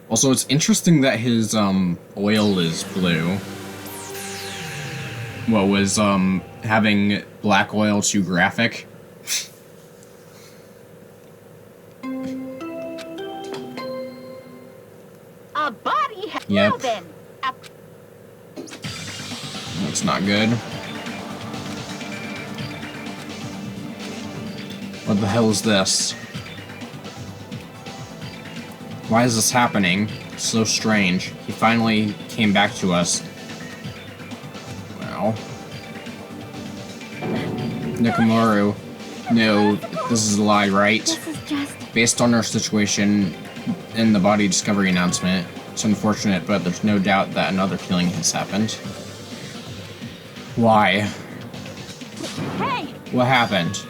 Also, it's interesting that his oil is blue. What was having black oil too graphic? A body has Yep. moving. That's not good. What the hell is this? Why is this happening? It's so strange. He finally came back to us. Well. Nekomaru. No, this is a lie, right? This is just... Based on our situation in the body discovery announcement, it's unfortunate, but there's no doubt that another killing has happened. Why? Hey! What happened?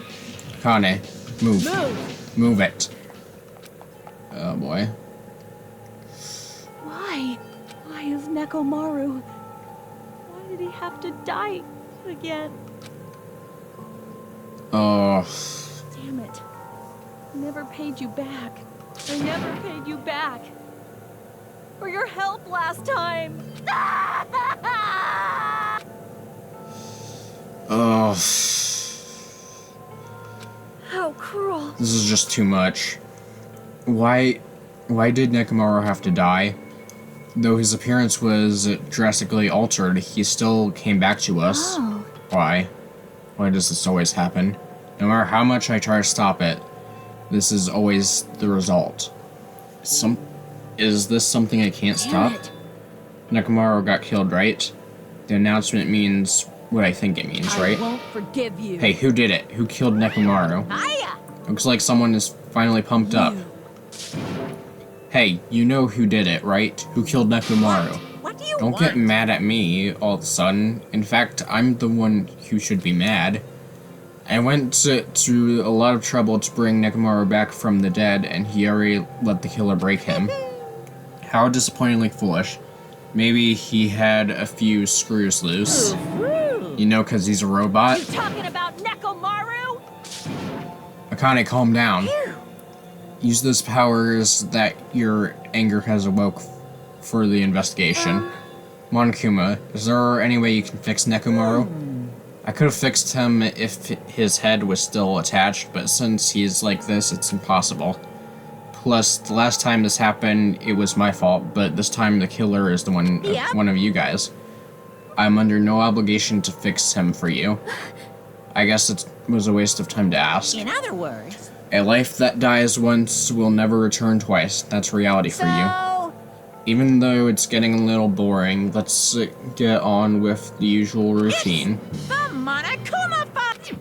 Kane, move. Move it. Oh boy. Why? Why is Nekomaru? Why did he have to die again? Oh. Damn it. I never paid you back. I never paid you back. For your help last time. Oh. How cruel. This is just too much. Why did Nekomaru have to die? Though his appearance was drastically altered, he still came back to us. Oh. Why? Why does this always happen? No matter how much I try to stop it, this is always the result. Is this something I can't stop? Damn it. Nekomaru got killed, right? The announcement means what I think it means, right? I won't forgive you. Hey, who did it? Who killed Nekomaru? Hiya! Looks like someone is finally pumped up. Hey, you know who did it, right? Who killed Nekomaru? What do you Don't want? get mad at me all of a sudden. In fact, I'm the one who should be mad. I went to a lot of trouble to bring Nekomaru back from the dead, and he already let the killer break him. How disappointingly foolish. Maybe he had a few screws loose. You know, because he's a robot. You talking about Nekomaru? Akane, calm down. Use those powers that your anger has awoke for the investigation. Monokuma, is there any way you can fix Nekomaru? I could have fixed him if his head was still attached, but since he's like this, it's impossible. Plus, the last time this happened, it was my fault, but this time the killer is the one of you guys. I'm under no obligation to fix him for you. I guess it was a waste of time to ask. In other words, A life that dies once will never return twice. That's reality for you. Even though it's getting a little boring, let's get on with the usual routine. the Monokuma Fun!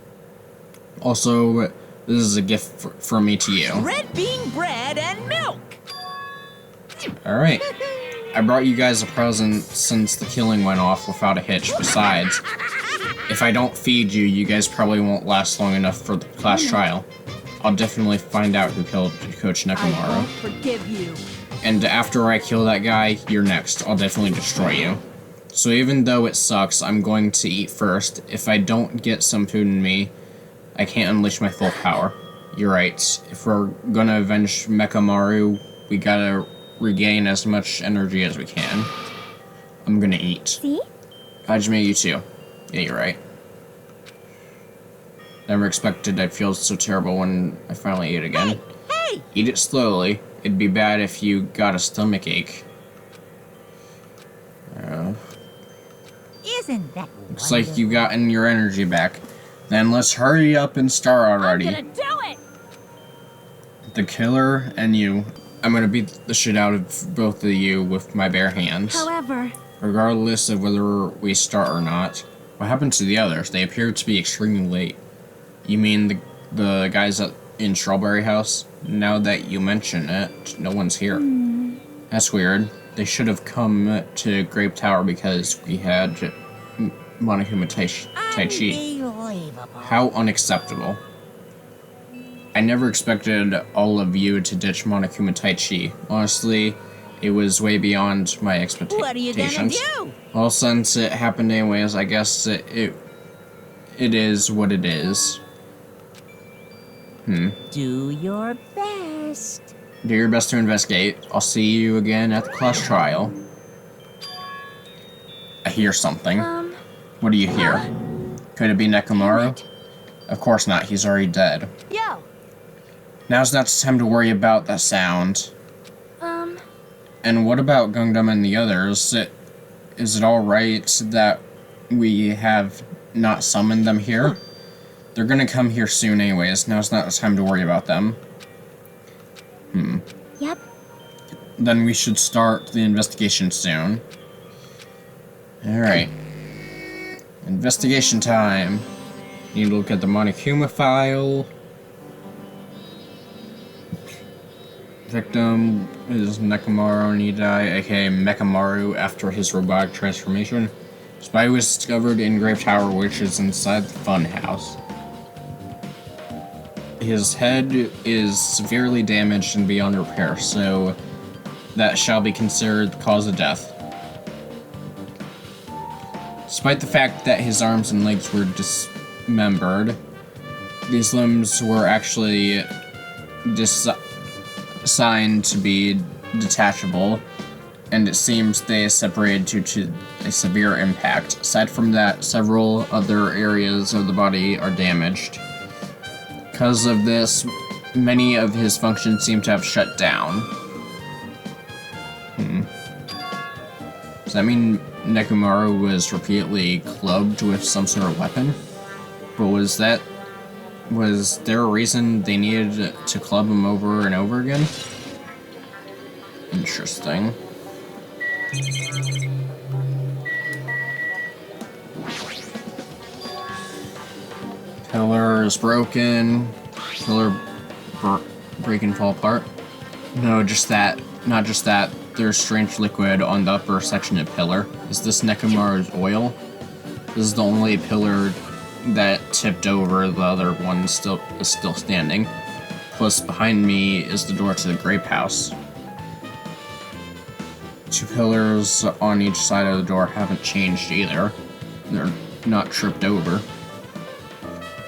Also, this is a gift from me to you. Red bean bread and milk! Alright. I brought you guys a present since the killing went off without a hitch. Besides, if I don't feed you, you guys probably won't last long enough for the class trial. I'll definitely find out who killed Coach I Nekomaru. won't forgive you. And after I kill that guy, you're next. I'll definitely destroy you. So even though it sucks, I'm going to eat first. If I don't get some food in me, I can't unleash my full power. You're right. If we're gonna avenge Nekomaru, we gotta regain as much energy as we can. I'm gonna eat. See? Hajime, you too. Yeah, you're right. Never expected I'd feel so terrible when I finally ate again. Hey! Eat it slowly. It'd be bad if you got a stomach ache. Isn't that Looks like you gotten your energy back. Then let's hurry up and start already. I'm gonna do it! The killer and you. I'm gonna beat the shit out of both of you with my bare hands. However, Regardless of whether we start or not. What happened to the others? They appear to be extremely late. You mean the guys in Strawberry House? Now that you mention it, no one's here. That's weird. They should have come to Grape Tower because we had Monokuma Tai Chi. Unbelievable. How unacceptable. I never expected all of you to ditch Monokuma Tai Chi. Honestly, it was way beyond my expectations. What are you gonna do? Well, since it happened anyways, I guess it is what it is. Do your best. Do your best to investigate. I'll see you again at the class trial. I hear something. What do you hear? Could it be Nekomaru? Of course not, he's already dead. Yo! Now's not the time to worry about that sound. And what about Gungdam and the others? Is it alright that we have not summoned them here? They're gonna come here soon anyways. Now's not the time to worry about them. Yep. Then we should start the investigation soon. Alright. Investigation time. Need to look at the Monokuma file. Victim is Nekomaru Nidai, aka Mekamaru, after his robotic transformation. His body was discovered in Grave Tower, which is inside the funhouse. His head is severely damaged and beyond repair, so that shall be considered the cause of death. Despite the fact that his arms and legs were dismembered, these limbs were actually designed to be detachable, and it seems they separated due to a severe impact. Aside from that, several other areas of the body are damaged. Because of this, many of his functions seem to have shut down. Does that mean Nekomaru was repeatedly clubbed with some sort of weapon? But was there a reason they needed to club him over and over again? Interesting. Pillar is broken. Pillar break and fall apart. No, just that. Not just that. There's strange liquid on the upper section of pillar. Is this Nekomaru's oil? This is the only pillar that tipped over. The other one is still standing. Plus, behind me is the door to the grape house. Two pillars on each side of the door haven't changed either. They're not tripped over.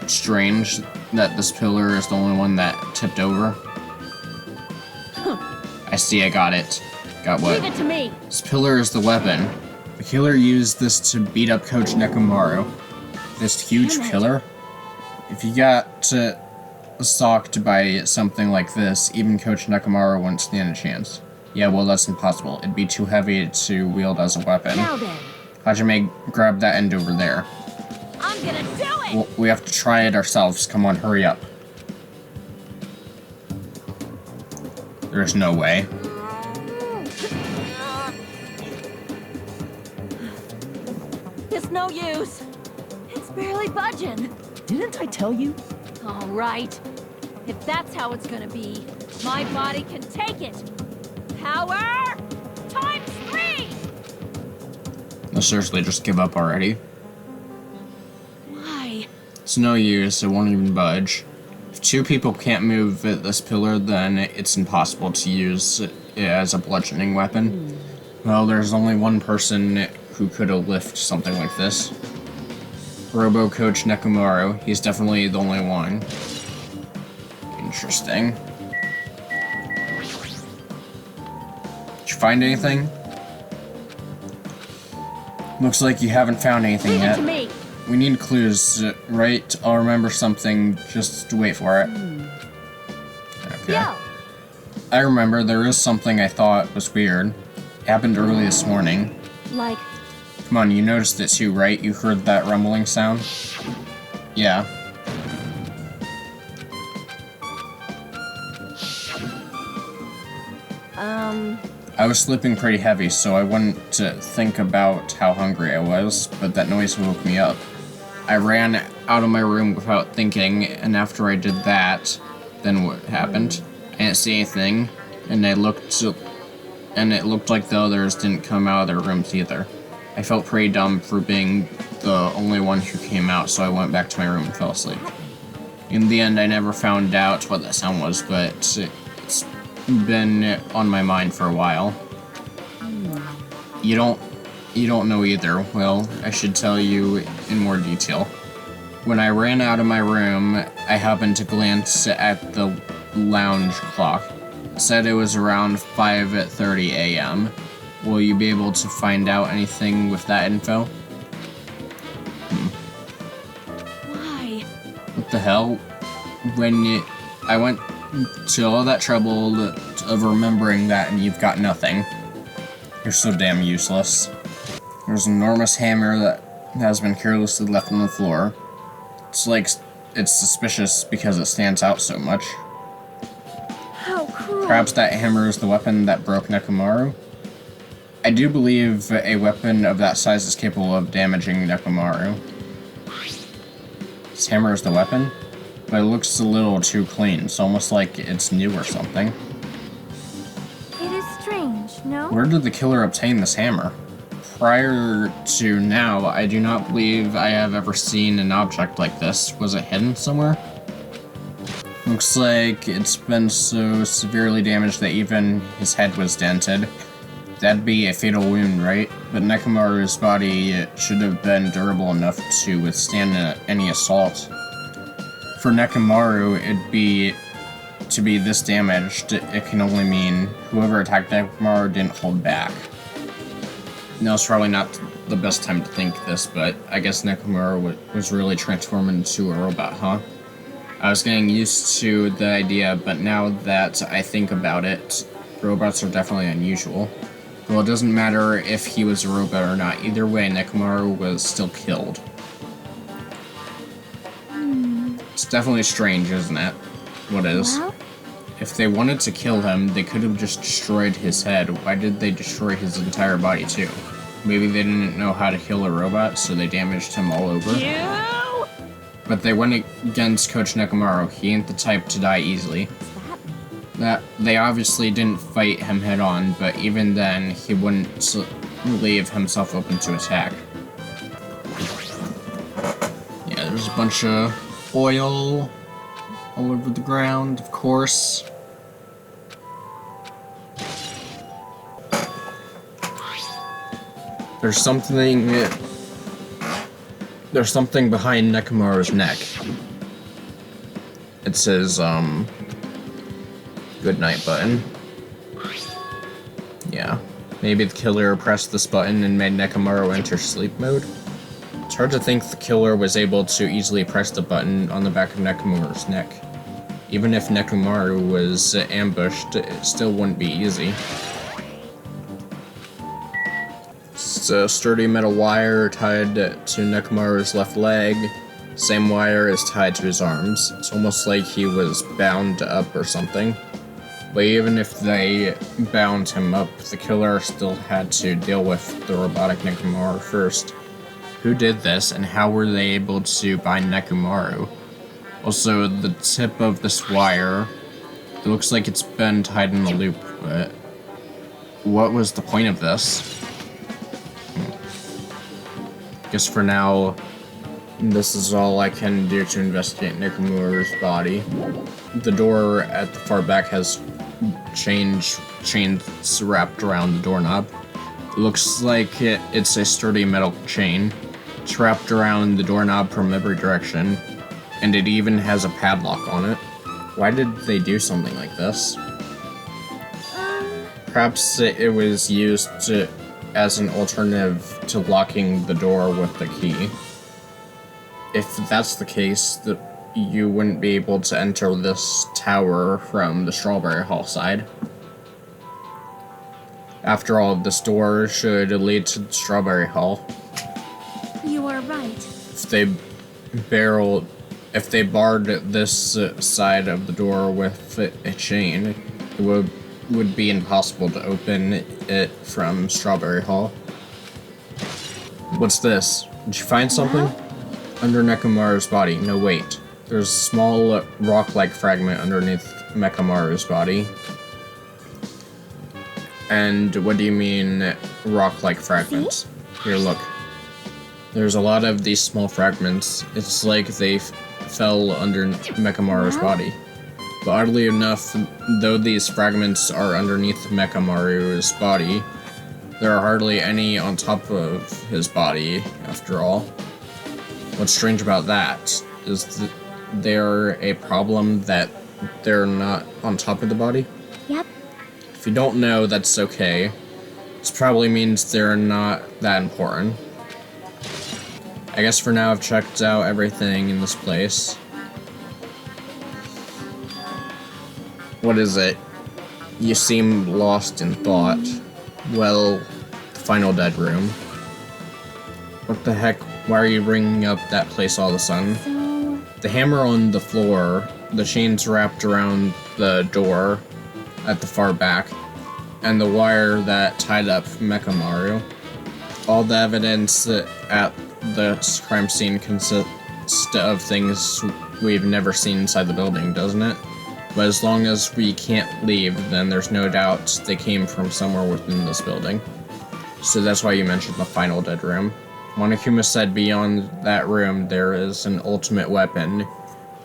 It's strange that this pillar is the only one that tipped over. I see, I got it. Got what? Leave it to me. This pillar is the weapon. The killer used this to beat up Coach Nekomaru. This huge pillar? If you got stalked by something like this, even Coach Nekomaru wouldn't stand a chance. Yeah, well, that's impossible. It'd be too heavy to wield as a weapon. Now then. Hajime, grab that end over there. I'm gonna do it! Well, we have to try it ourselves. Come on, hurry up. There's no way. It's no use. It's barely budging. Didn't I tell you? All right. If that's how it's gonna be, my body can take it. Power times 3! No, seriously, just give up already. Why? It's no use, it won't even budge. If two people can't move this pillar, then it's impossible to use it as a bludgeoning weapon. Well, there's only one person who could have lifted something like this. Robo Coach Nekomaru. He's definitely the only one. Interesting. Did you find anything? Looks like you haven't found anything Leave yet. it to me. We need clues, right? I'll remember something, just wait for it. Okay. Yo. I remember there is something I thought was weird. It happened early this morning. Like, Come on, you noticed it too, right? You heard that rumbling sound? Yeah. I was sleeping pretty heavy, so I wouldn't think about how hungry I was, but that noise woke me up. I ran out of my room without thinking, and after I did that, then what happened? I didn't see anything, and it looked like the others didn't come out of their rooms either. I felt pretty dumb for being the only one who came out, so I went back to my room and fell asleep. In the end, I never found out what that sound was, but it's been on my mind for a while. You don't know either. Well, I should tell you in more detail. When I ran out of my room, I happened to glance at the lounge clock. said it was around 5:30 a.m. Will you be able to find out anything with that info? Why? What the hell? I went to all that trouble of remembering that and you've got nothing. You're so damn useless. There's an enormous hammer that has been carelessly left on the floor. It's suspicious because it stands out so much. How cruel. Perhaps that hammer is the weapon that broke Nekomaru? I do believe a weapon of that size is capable of damaging Nekomaru. This hammer is the weapon? But it looks a little too clean. It's almost like it's new or something. It is strange, no? Where did the killer obtain this hammer? Prior to now, I do not believe I have ever seen an object like this. Was it hidden somewhere? Looks like it's been so severely damaged that even his head was dented. That'd be a fatal wound, right? But Nekomaru's body should have been durable enough to withstand any assault. For Nekomaru, to be this damaged, it can only mean whoever attacked Nekomaru didn't hold back. Now it's probably not the best time to think this, but I guess Nekomaru was really transformed into a robot, huh? I was getting used to the idea, but now that I think about it, robots are definitely unusual. Well, it doesn't matter if he was a robot or not. Either way, Nekomaru was still killed. It's definitely strange, isn't it? What is? Well? If they wanted to kill him, they could have just destroyed his head. Why did they destroy his entire body, too? Maybe they didn't know how to kill a robot, so they damaged him all over? You! But they went against Coach Nekomaru. He ain't the type to die easily. They obviously didn't fight him head on, but even then, he wouldn't leave himself open to attack. Yeah, there's a bunch of oil all over the ground, of course. There's something behind Nekomaru's neck. It says, good night button. Yeah. Maybe the killer pressed this button and made Nekomaru enter sleep mode? It's hard to think the killer was able to easily press the button on the back of Nekomaru's neck. Even if Nekomaru was ambushed, it still wouldn't be easy. It's a sturdy metal wire tied to Nekomaru's left leg. Same wire is tied to his arms. It's almost like he was bound up or something. But even if they bound him up, the killer still had to deal with the robotic Nekomaru first. Who did this, and how were they able to bind Nekomaru? Also, the tip of this wire, it looks like it's been tied in a loop, but what was the point of this? Guess for now, this is all I can do to investigate Nekomaru's body. The door at the far back has chains wrapped around the doorknob. It looks like it's a sturdy metal chain. It's wrapped around the doorknob from every direction, and it even has a padlock on it. Why did they do something like this? Perhaps it was used as an alternative to locking the door with the key. If that's the case, you wouldn't be able to enter this tower from the Strawberry Hall side. After all, this door should lead to the Strawberry Hall. You are right. If they barred this side of the door with a chain, it would be impossible to open it from Strawberry Hall. What's this? Did you find something? Under Nekomaru's body. No, wait. There's a small rock-like fragment underneath Nekomaru's body. And what do you mean, rock-like fragments? Here, look. There's a lot of these small fragments. It's like they fell under Nekomaru's body. But oddly enough, though these fragments are underneath Nekomaru's body, there are hardly any on top of his body, after all. What's strange about that is that they're a problem that they're not on top of the body. Yep. If you don't know, that's okay. This probably means they're not that important. I guess for now I've checked out everything in this place. What is it? You seem lost in thought. Well, the final dead room. What the heck? Why are you bringing up that place all of a sudden? So... The hammer on the floor, the chains wrapped around the door at the far back, and the wire that tied up Mechamaru. All the evidence at the crime scene consists of things we've never seen inside the building, doesn't it? But as long as we can't leave, then there's no doubt they came from somewhere within this building. So that's why you mentioned the final dead room. Monokuma said beyond that room there is an ultimate weapon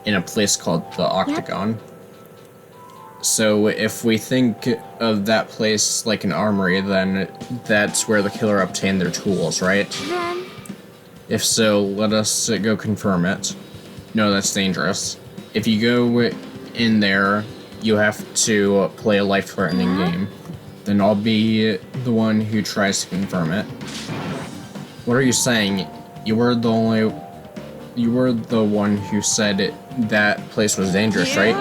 in a place called the Octagon. So if we think of that place like an armory, then that's where the killer obtained their tools, right? Then... If so, let us go confirm it. No, that's dangerous. If you go in there, you have to play a life-threatening game. Then I'll be the one who tries to confirm it. What are you saying? You were the one who said that place was dangerous, right?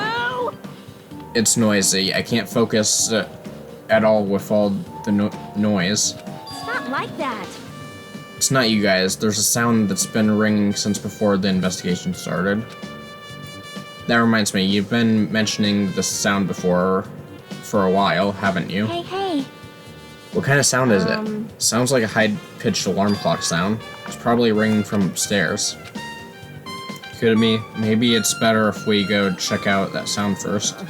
It's noisy. I can't focus at all with all the noise. It's not like that. It's not you guys. There's a sound that's been ringing since before the investigation started. That reminds me, you've been mentioning this sound before for a while, haven't you? Hey, hey. What kind of sound is it? Sounds like a high-pitched alarm clock sound. It's probably ringing from upstairs. Could it be? Maybe it's better if we go check out that sound first.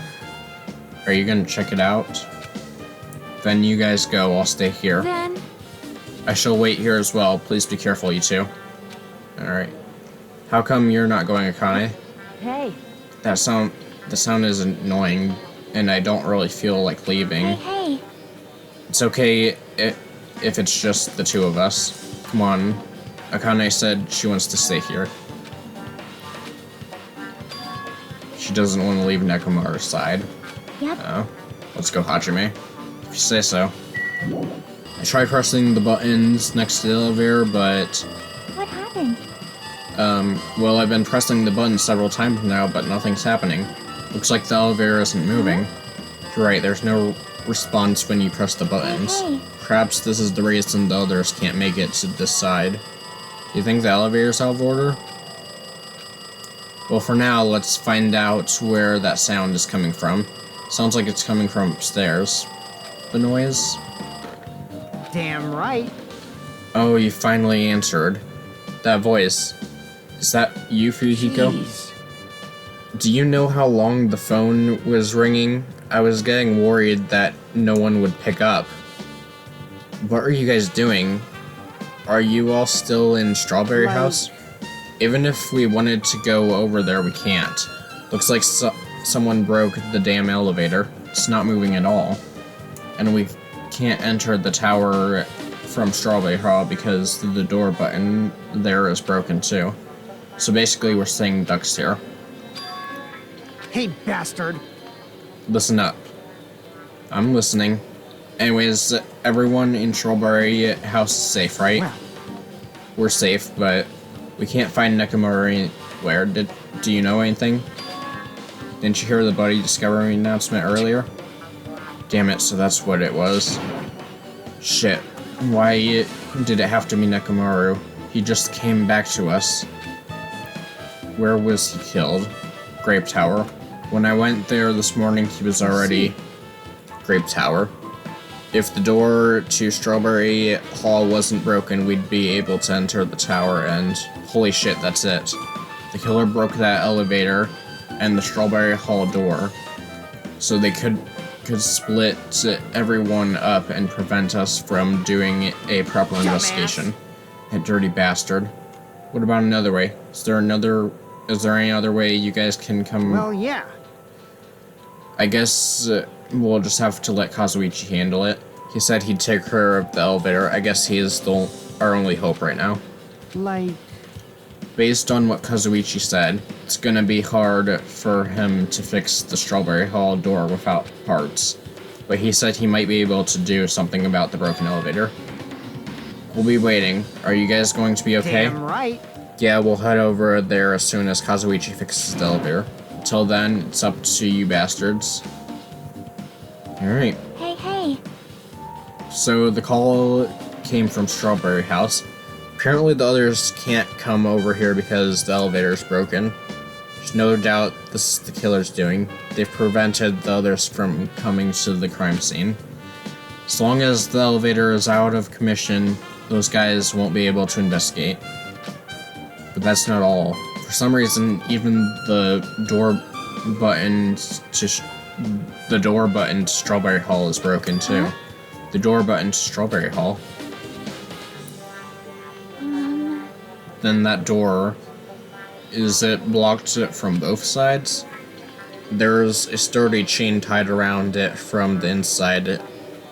Are you gonna check it out? Then you guys go, I'll stay here. Then... I shall wait here as well. Please be careful, you two. Alright. How come you're not going, Akane? Hey. The sound is annoying, and I don't really feel like leaving. Hey, hey. It's okay if it's just the two of us. Come on. Akane said she wants to stay here. She doesn't want to leave Nekomaru's side. Yep. Let's go, Hajime. If you say so. I tried pressing the buttons next to the elevator, but... What happened? Well, I've been pressing the buttons several times now, but nothing's happening. Looks like the elevator isn't moving. You're right, there's no response when you press the buttons. Hey, hey. Perhaps this is the reason the others can't make it to this side. Do you think the elevator's out of order? Well, for now, let's find out where that sound is coming from. Sounds like it's coming from upstairs. The noise? Damn right. Oh, you finally answered. That voice. Is that you, Fujiko? Jeez. Do you know how long the phone was ringing? I was getting worried that no one would pick up. What are you guys doing? Are you all still in Strawberry House? Even if we wanted to go over there, we can't. Looks like someone broke the damn elevator. It's not moving at all. And we can't enter the tower from Strawberry Hall because the door button there is broken too. So basically we're staying ducks here. Hey, bastard. Listen up. I'm listening. Anyways, everyone in Strawberry House is safe, right? Well. We're safe, but we can't find Nekomaru anywhere. Do you know anything? Didn't you hear the Buddy Discovery announcement earlier? Damn it, so that's what it was. Shit. Why did it have to be Nekomaru? He just came back to us. Where was he killed? Grape Tower. When I went there this morning, he was already... Grape Tower. If the door to Strawberry Hall wasn't broken, we'd be able to enter the tower, and holy shit, that's it. The killer broke that elevator and the Strawberry Hall door, so they could split everyone up and prevent us from doing a proper investigation. That dirty bastard. What about another way? Is there any other way you guys can come? Well, yeah. I guess we'll just have to let Kazuichi handle it. He said he'd take care of the elevator. I guess he is our only hope right now. Like... based on what Kazuichi said, it's gonna be hard for him to fix the Strawberry Hall door without parts. But he said he might be able to do something about the broken elevator. We'll be waiting. Are you guys going to be okay? Damn right. Yeah, we'll head over there as soon as Kazuichi fixes the elevator. Until then, it's up to you bastards. Alright. Hey. So the call came from Strawberry House. Apparently the others can't come over here because the elevator's broken. There's no doubt this is the killer's doing. They've prevented the others from coming to the crime scene. As long as the elevator is out of commission, those guys won't be able to investigate. But that's not all. For some reason, even the door button to Strawberry Hall is broken too. The door button to Strawberry Hall. Then that door, is it blocked from both sides? There's a sturdy chain tied around it from the inside,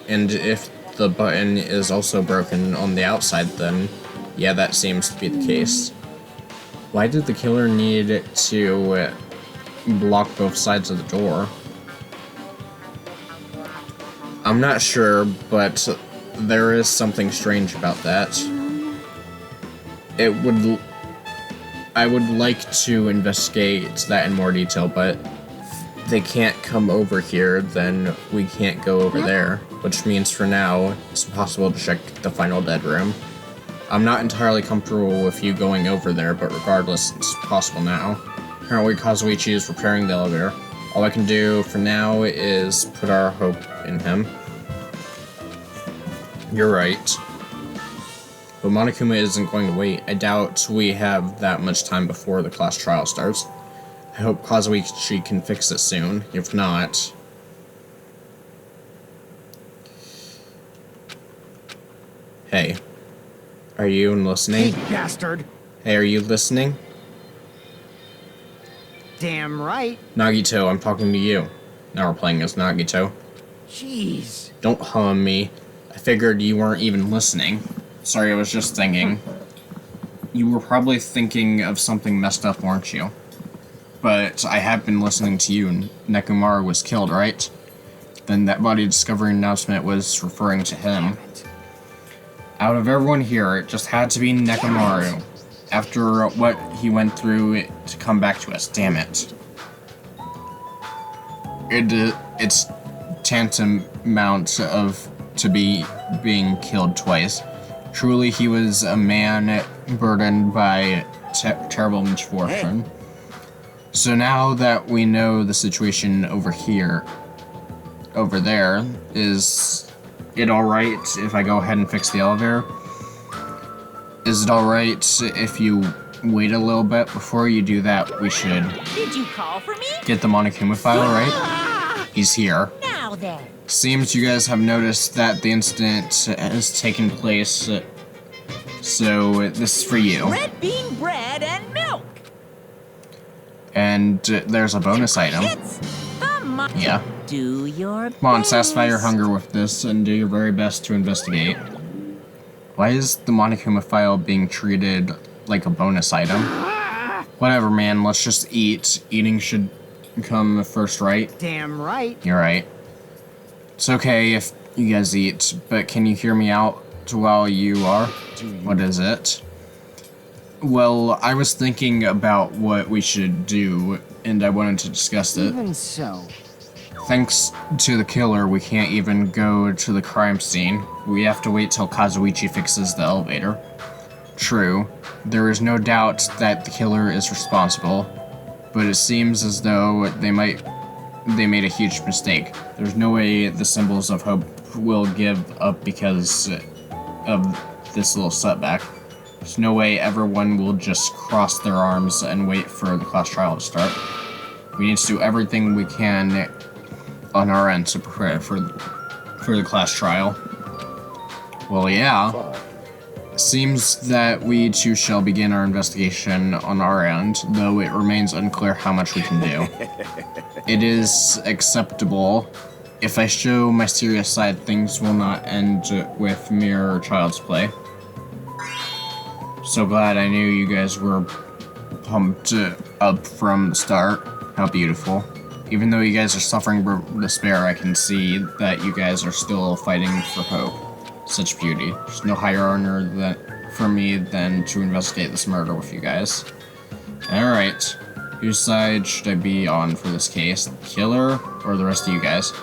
and if the button is also broken on the outside, then yeah, that seems to be the case. Why did the killer need to block both sides of the door? I'm not sure, but there is something strange about that. I would like to investigate that in more detail, but they can't come over here, then we can't go over there, which means for now, it's impossible to check the final dead room. I'm not entirely comfortable with you going over there, but regardless, it's possible now. Apparently Kazuichi is repairing the elevator. All I can do for now is put our hope in him. You're right. But Monokuma isn't going to wait. I doubt we have that much time before the class trial starts. I hope Kazuichi can fix it soon. If not... Hey. Are you listening? Hey, bastard. Hey, are you listening? Damn right. Nagito, I'm talking to you. Now we're playing as Nagito. Jeez. Don't hum me. I figured you weren't even listening. Sorry, I was just thinking. You were probably thinking of something messed up, weren't you? But I have been listening to you, and Nekomaru was killed, right? Then that body discovery announcement was referring to him. Out of everyone here, it just had to be Nekomaru. After what he went through to come back to us, damn it. It's tantamount to being killed twice. Truly, he was a man burdened by terrible misfortune. Hey. So now that we know the situation over there, is it alright if I go ahead and fix the elevator? Is it alright if you wait a little bit? Before you do that, we should... Did you call for me? Get the Monokuma file, right? He's here. Now then. Seems you guys have noticed that the incident has taken place, so this is for you. Red bean bread and milk. And there's a bonus item. It's the yeah. Do your Come on, best. satisfy your hunger with this and do your very best to investigate. Why is the Monokuma file being treated like a bonus item? Whatever, man, let's just eat. Eating should come first, right? Damn right. You're right. It's okay if you guys eat, but can you hear me out while you are? What is it? Well, I was thinking about what we should do, and I wanted to discuss it. Even so. Thanks to the killer, we can't even go to the crime scene. We have to wait till Kazuichi fixes the elevator. True, there is no doubt that the killer is responsible, but it seems as though they made a huge mistake. There's no way the symbols of hope will give up because of this little setback. There's no way everyone will just cross their arms and wait for the class trial to start. We need to do everything we can on our end to prepare for the class trial. Well, yeah. Seems that we too shall begin our investigation on our end, though it remains unclear how much we can do. It is acceptable. If I show my serious side, things will not end with mere child's play. So glad I knew you guys were pumped up from the start. How beautiful. Even though you guys are suffering despair, I can see that you guys are still fighting for hope. Such beauty. There's no higher honor for me than to investigate this murder with you guys. Alright. Whose side should I be on for this case? The killer or the rest of you guys?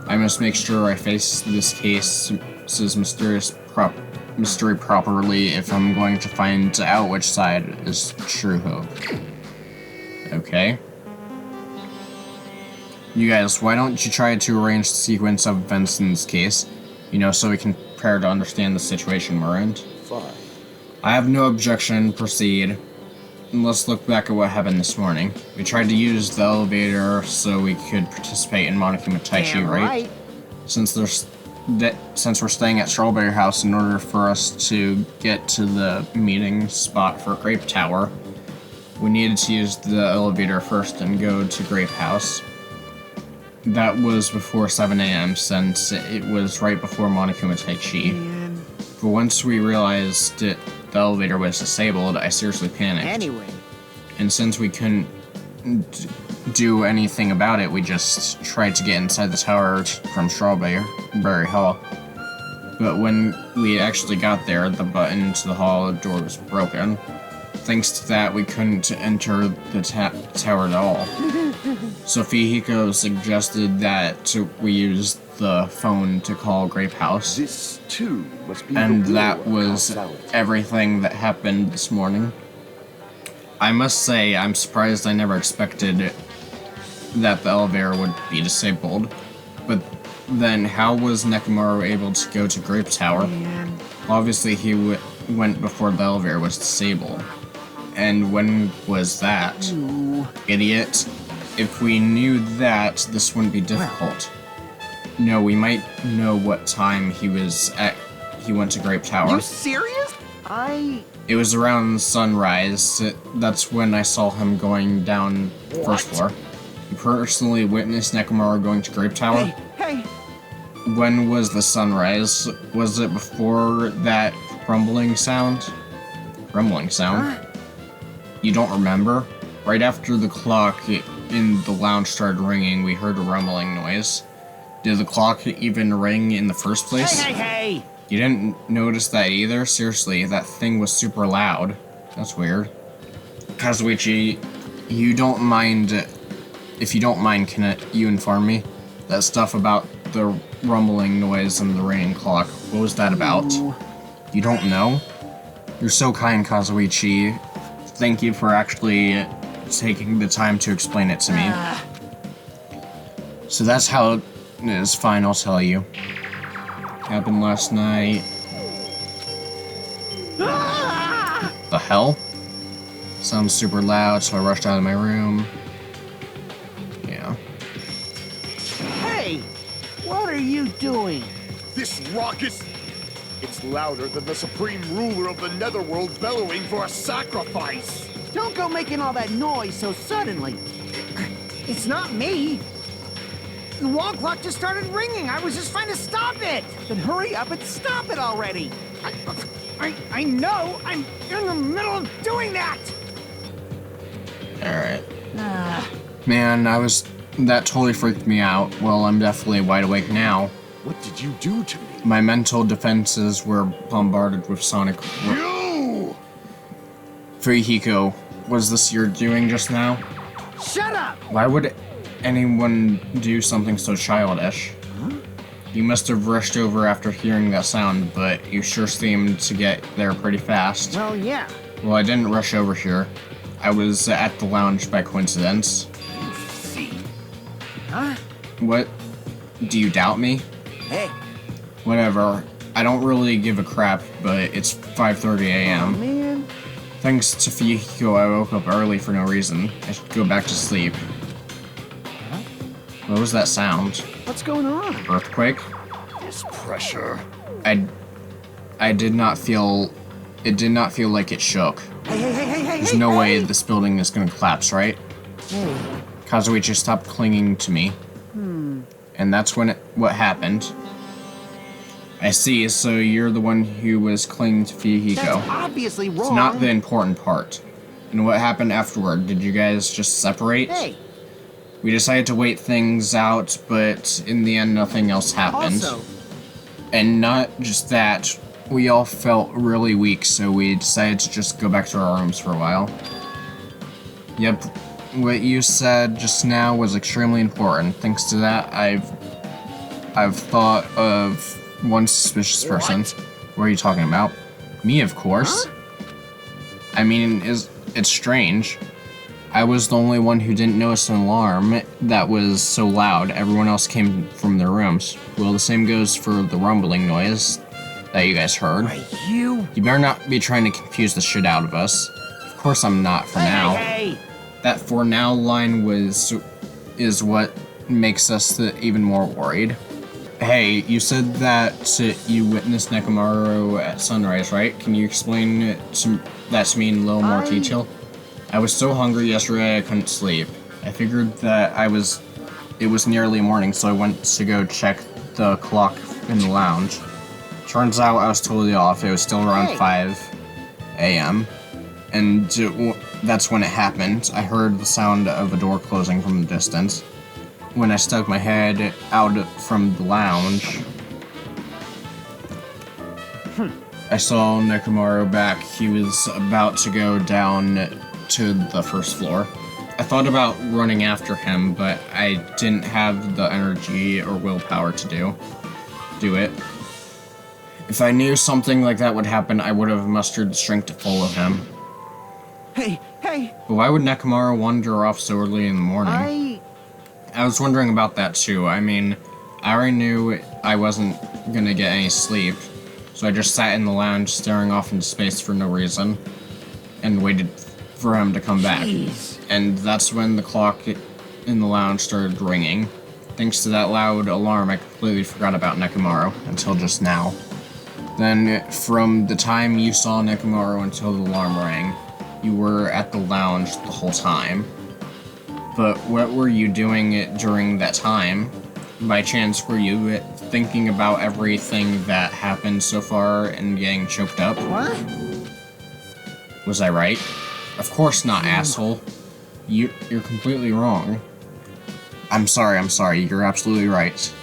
I must make sure I face this case's mystery properly if I'm going to find out which side is true hope. Okay. You guys, why don't you try to arrange the sequence of events in this case? You know, so we can prepare to understand the situation we're in. Fine. I have no objection. Proceed. Let's look back at what happened this morning. We tried to use the elevator so we could participate in Monokuma Taichi, Damn right? Since we're staying at Strawberry House, in order for us to get to the meeting spot for Grape Tower, we needed to use the elevator first and go to Grape House. That was before 7 a.m. since it was right before Monokuma Taichi. Man. But once we realized the elevator was disabled, I seriously panicked. Anyway. And since we couldn't do anything about it, we just tried to get inside the tower from Strawberry Hall. But when we actually got there, the button to the hall door was broken. Thanks to that, we couldn't enter the tower at all. So Fihiko suggested that we use the phone to call Grape House. This too must be And the that war was causality. everything that happened this morning. I must say, I'm surprised. I never expected that the elevator would be disabled. But then, how was Nekomaru able to go to Grape Tower? Man. Obviously, he went before the elevator was disabled. And when was that? Ooh. Idiot. If we knew that, this wouldn't be difficult. No, we might know what time he went to Grape Tower. You serious? It was around sunrise. That's when I saw him going down first floor. You personally witnessed Nekomaru going to Grape Tower? Hey. When was the sunrise? Was it before that rumbling sound? Rumbling sound? You don't remember? Right after the clock in the lounge started ringing, we heard a rumbling noise. Did the clock even ring in the first place? Hey. You didn't notice that either? Seriously, that thing was super loud. That's weird. Kazuichi, if you don't mind, can you inform me? That stuff about the rumbling noise and the ringing clock, what was that about? Ooh. You don't know? You're so kind, Kazuichi. Thank you for actually taking the time to explain it to me. So that's how it is. Fine, I'll tell you. Happened last night. The hell? Sounds super loud, so I rushed out of my room. Yeah. Hey, what are you doing? This raucous... It's louder than the supreme ruler of the netherworld bellowing for a sacrifice! Don't go making all that noise so suddenly. It's not me. The wall clock just started ringing. I was just trying to stop it. Then hurry up and stop it already. I know. I'm in the middle of doing that. Alright. Man, that totally freaked me out. Well, I'm definitely wide awake now. What did you do to me? My mental defenses were bombarded with sonic... You! Furihiko, was this your doing just now? Shut up. Why would anyone do something so childish? You must have rushed over after hearing that sound, but you sure seemed to get there pretty fast. Well, yeah. Well, I didn't rush over here. I was at the lounge by coincidence. See? Huh? What? Do you doubt me? Hey. Whatever. I don't really give a crap, but it's 5:30 Oh, a.m. man. Thanks to Fihiko, I woke up early for no reason. I should go back to sleep. What was that sound? What's going on? Earthquake? This pressure. I did not feel... It did not feel like it shook. Hey. There's no way this building is gonna collapse, right? Hey. Kazuichi, stop clinging to me. And that's when what happened. I see, so you're the one who was clinging to Fihiko. That's obviously wrong. It's not the important part. And what happened afterward? Did you guys just separate? Hey, We decided to wait things out, but in the end, nothing else happened. also, And not just that, we all felt really weak, so we decided to just go back to our rooms for a while. Yep, what you said just now was extremely important. Thanks to that, I've thought of one suspicious person. What are you talking about? Me, of course. Huh? I mean, it's strange. I was the only one who didn't notice an alarm that was so loud. Everyone else came from their rooms. Well, the same goes for the rumbling noise that you guys heard. why you... You better not be trying to confuse the shit out of us. Of course I'm not for now. Hey! That "for now" line is what makes us even more worried. Hey, you said that you witnessed Nekomaru at sunrise, right? Can you explain that to me in a little more detail? I was so hungry yesterday I couldn't sleep. I figured that it was nearly morning, so I went to go check the clock in the lounge. Turns out I was totally off. It was still around 5 a.m. And that's when it happened. I heard the sound of a door closing from the distance. When I stuck my head out from the lounge, I saw Nekomaru back. He was about to go down to the first floor. I thought about running after him, but I didn't have the energy or willpower to do it. If I knew something like that would happen, I would have mustered the strength to follow him. Hey! But why would Nekomaru wander off so early in the morning? I was wondering about that too. I mean, I already knew I wasn't gonna get any sleep, so I just sat in the lounge staring off into space for no reason, and waited for him to come back. Jeez. And that's when the clock in the lounge started ringing. Thanks to that loud alarm, I completely forgot about Nekomaru until just now. Then, from the time you saw Nekomaru until the alarm rang, you were at the lounge the whole time. But what were you doing during that time? By chance, were you thinking about everything that happened so far and getting choked up? What? Was I right? Of course not, asshole. You're completely wrong. I'm sorry, you're absolutely right.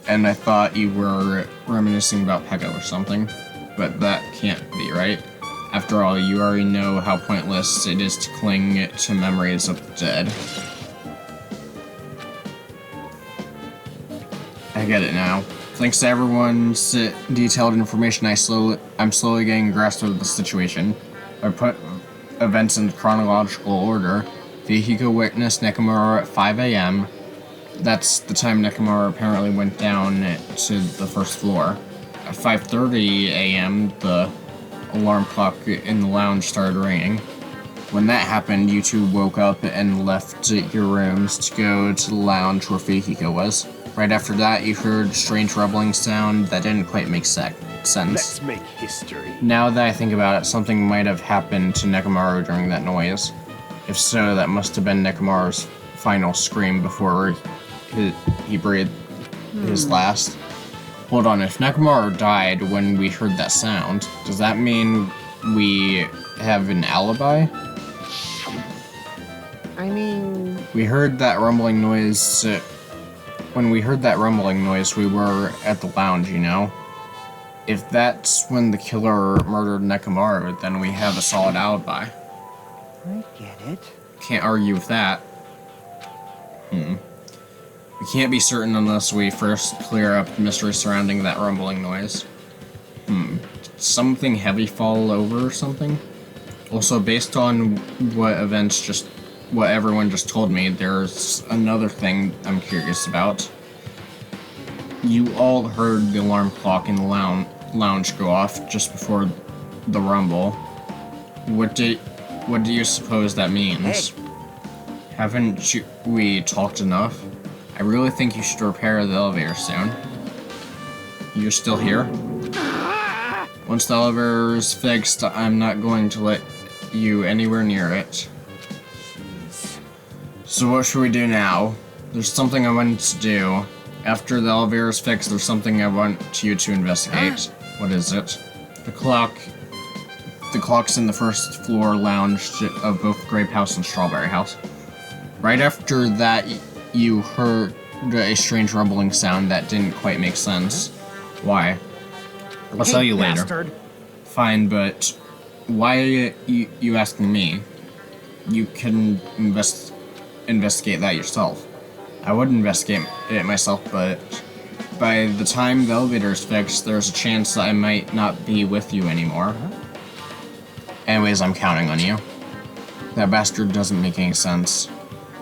And I thought you were reminiscing about Pego or something, but that can't be right. After all, you already know how pointless it is to cling to memories of the dead. I get it now. Thanks to everyone's detailed information, I'm slowly getting a grasp of the situation. I put events in chronological order. Vihiko witnessed Nekomaru at 5 a.m. That's the time Nekomaru apparently went down to the first floor. At 5:30 a.m., the alarm clock in the lounge started ringing. When that happened, you two woke up and left your rooms to go to the lounge where Vihiko was. Right after that, you heard a strange rumbling sound that didn't quite make sense. Let's make history. Now that I think about it, something might have happened to Nekomaru during that noise. If so, that must have been Nekomaru's final scream before he breathed his last. Hold on, if Nekomaru died when we heard that sound, does that mean we have an alibi? I mean... We heard that rumbling noise... when we heard that rumbling noise, we were at the lounge, you know? If that's when the killer murdered Nekomaru, then we have a solid alibi. I get it. Can't argue with that. We can't be certain unless we first clear up the mystery surrounding that rumbling noise. Did something heavy fall over or something? Also, based on what everyone just told me, there's another thing I'm curious about. You all heard the alarm clock in the lounge go off just before the rumble. What do you suppose that means? Hey. Haven't we talked enough? I really think you should repair the elevator soon. You're still here? Once the elevator is fixed, I'm not going to let you anywhere near it. So what should we do now? There's something I wanted to do. After the elevator is fixed, there's something I want you to investigate. What is it? The clock the clocks in the first floor lounge of both Grape House and Strawberry House. Right after that, you heard a strange rumbling sound that didn't quite make sense. Why? I'll tell you later. Bastard. Fine, but why you asking me? You can investigate that yourself. I would investigate it myself, but by the time the elevator is fixed, there's a chance that I might not be with you anymore. Anyways, I'm counting on you. That bastard doesn't make any sense.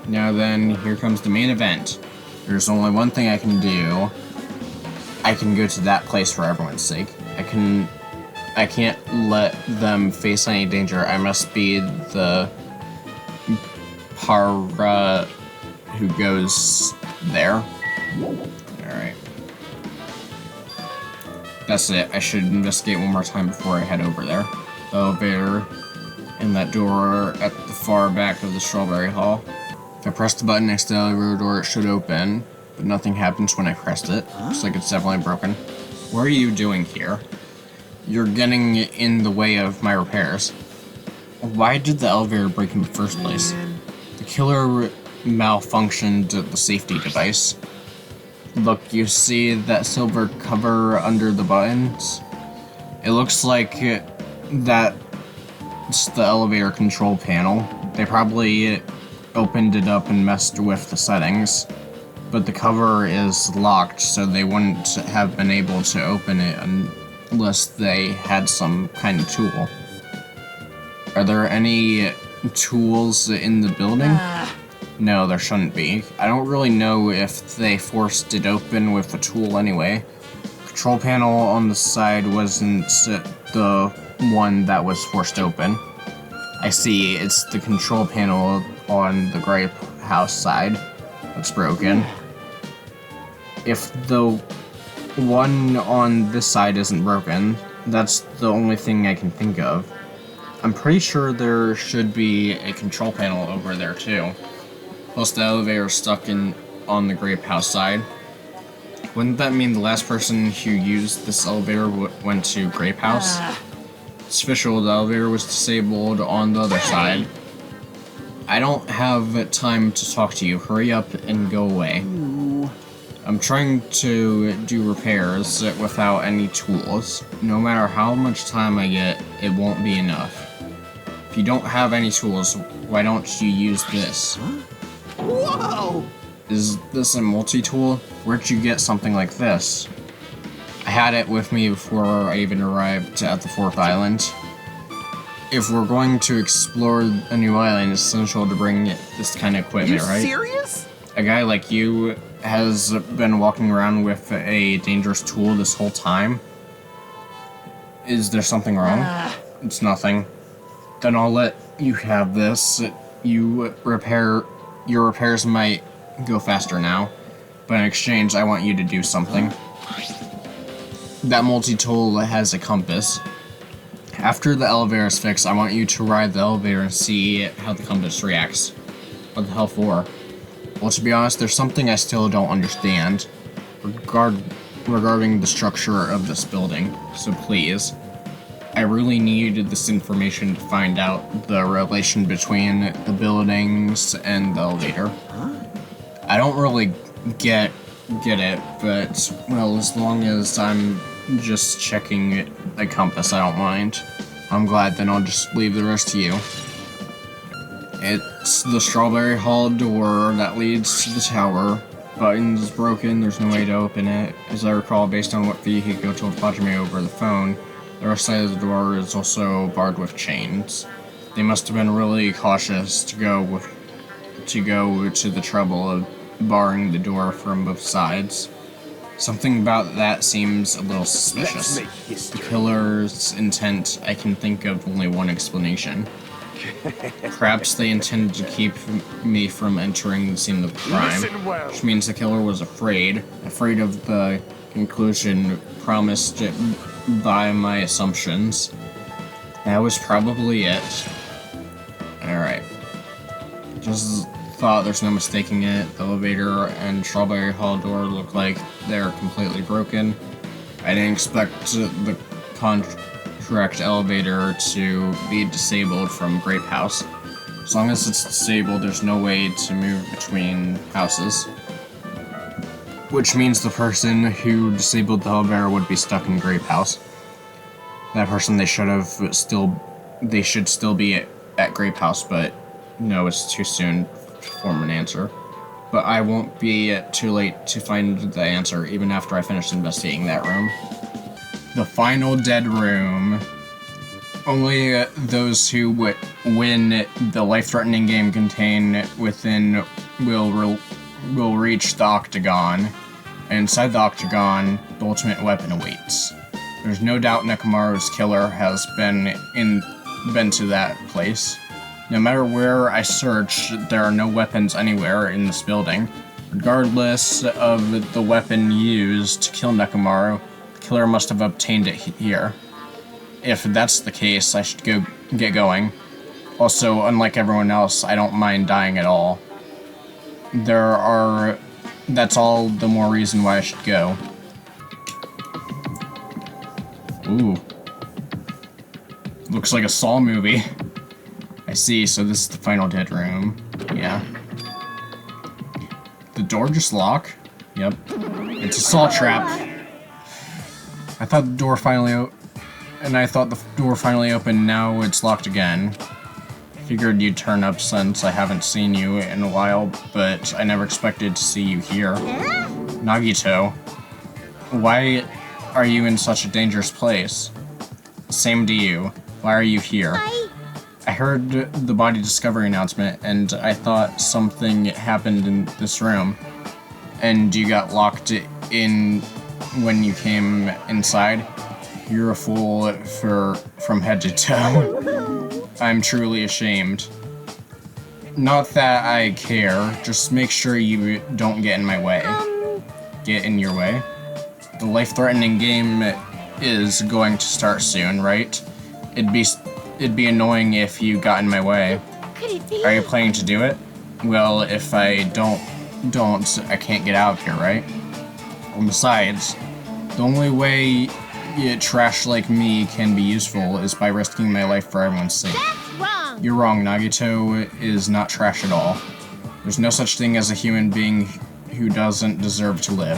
Now then, here comes the main event. There's only one thing I can do. I can go to that place for everyone's sake. I can't let them face any danger. I must be the para who goes there. Alright. That's it. I should investigate one more time before I head over there. The elevator and that door at the far back of the Strawberry Hall. If I press the button next to the elevator door, it should open, but nothing happens when I pressed it. Looks like it's definitely broken. What are you doing here? You're getting in the way of my repairs. Why did the elevator break in the first place? The killer malfunctioned the safety device. Look, you see that silver cover under the buttons? It looks like that's the elevator control panel. They probably opened it up and messed with the settings, but the cover is locked, so they wouldn't have been able to open it unless they had some kind of tool. Are there any tools in the building? No, there shouldn't be. I don't really know if they forced it open with a tool anyway. Control panel on the side wasn't the one that was forced open. I see, it's the control panel on the Grape House side that's broken. If the one on this side isn't broken, that's the only thing I can think of. I'm pretty sure there should be a control panel over there too. Plus the elevator stuck on the Grape House side. Wouldn't that mean the last person who used this elevator went to Grape House? It's official, the elevator was disabled on the other side. I don't have time to talk to you. Hurry up and go away. I'm trying to do repairs without any tools. No matter how much time I get, it won't be enough. If you don't have any tools, why don't you use this? Whoa! Is this a multi-tool? Where'd you get something like this? I had it with me before I even arrived at the 4th island. If we're going to explore a new island, it's essential to bring this kind of equipment, right? Are you serious? A guy like you has been walking around with a dangerous tool this whole time? Is there something wrong? It's nothing. Then I'll let you have this. Your repairs might go faster now, but in exchange, I want you to do something. That multi-tool has a compass. After the elevator is fixed, I want you to ride the elevator and see how the compass reacts. What the hell for? Well, to be honest, there's something I still don't understand regarding the structure of this building, so please. I really needed this information to find out the relation between the buildings and the elevator. I don't really get it, but, well, as long as I'm just checking a compass, I don't mind. I'm glad, then I'll just leave the rest to you. It's the Strawberry Hall door that leads to the tower. Button is broken, there's no way to open it. As I recall, based on what Vihiko told Fajime over the phone, the rest side of the door is also barred with chains. They must have been really cautious to go to the trouble of barring the door from both sides. Something about that seems a little suspicious. Let's make history. The killer's intent, I can think of only one explanation. Perhaps they intended to keep me from entering the scene of the crime, Listen well. which means the killer was afraid of the conclusion promised by my assumptions. That was probably it. Alright. Just thought there's no mistaking it. The elevator and Strawberry Hall door look like they're completely broken. I didn't expect the correct elevator to be disabled from Grape House. As long as it's disabled, there's no way to move between houses. Which means the person who disabled the elevator would be stuck in Grape House. That person, they should still be at Grape House, but no, it's too soon to form an answer. But I won't be too late to find the answer, even after I finish investigating that room. The final dead room. Only those who win the life-threatening game contained within will reach the Octagon. And inside the Octagon, the ultimate weapon awaits. There's no doubt Nekomaru's killer has been to that place. No matter where I search, there are no weapons anywhere in this building. Regardless of the weapon used to kill Nekomaru, the killer must have obtained it here. If that's the case, I should get going. Also, unlike everyone else, I don't mind dying at all. That's all the more reason why I should go. Ooh. Looks like a Saw movie. I see, so this is the final dead room. Yeah. The door just lock? Yep. It's a Saw trap. I thought the door finally opened, now it's locked again. Figured you'd turn up since I haven't seen you in a while, but I never expected to see you here. Nagito, why are you in such a dangerous place? Same to you. Why are you here? I heard the body discovery announcement, and I thought something happened in this room. And you got locked in when you came inside? You're a fool from head to toe. I'm truly ashamed. Not that I care, just make sure you don't get in my way. Get in your way? The life-threatening game is going to start soon, right? It'd be annoying if you got in my way. Are you planning to do it? Well, if I don't, I can't get out of here, right? And besides, the only way trash like me can be useful is by risking my life for everyone's sake. That's wrong. You're wrong, Nagito is not trash at all. There's no such thing as a human being who doesn't deserve to live.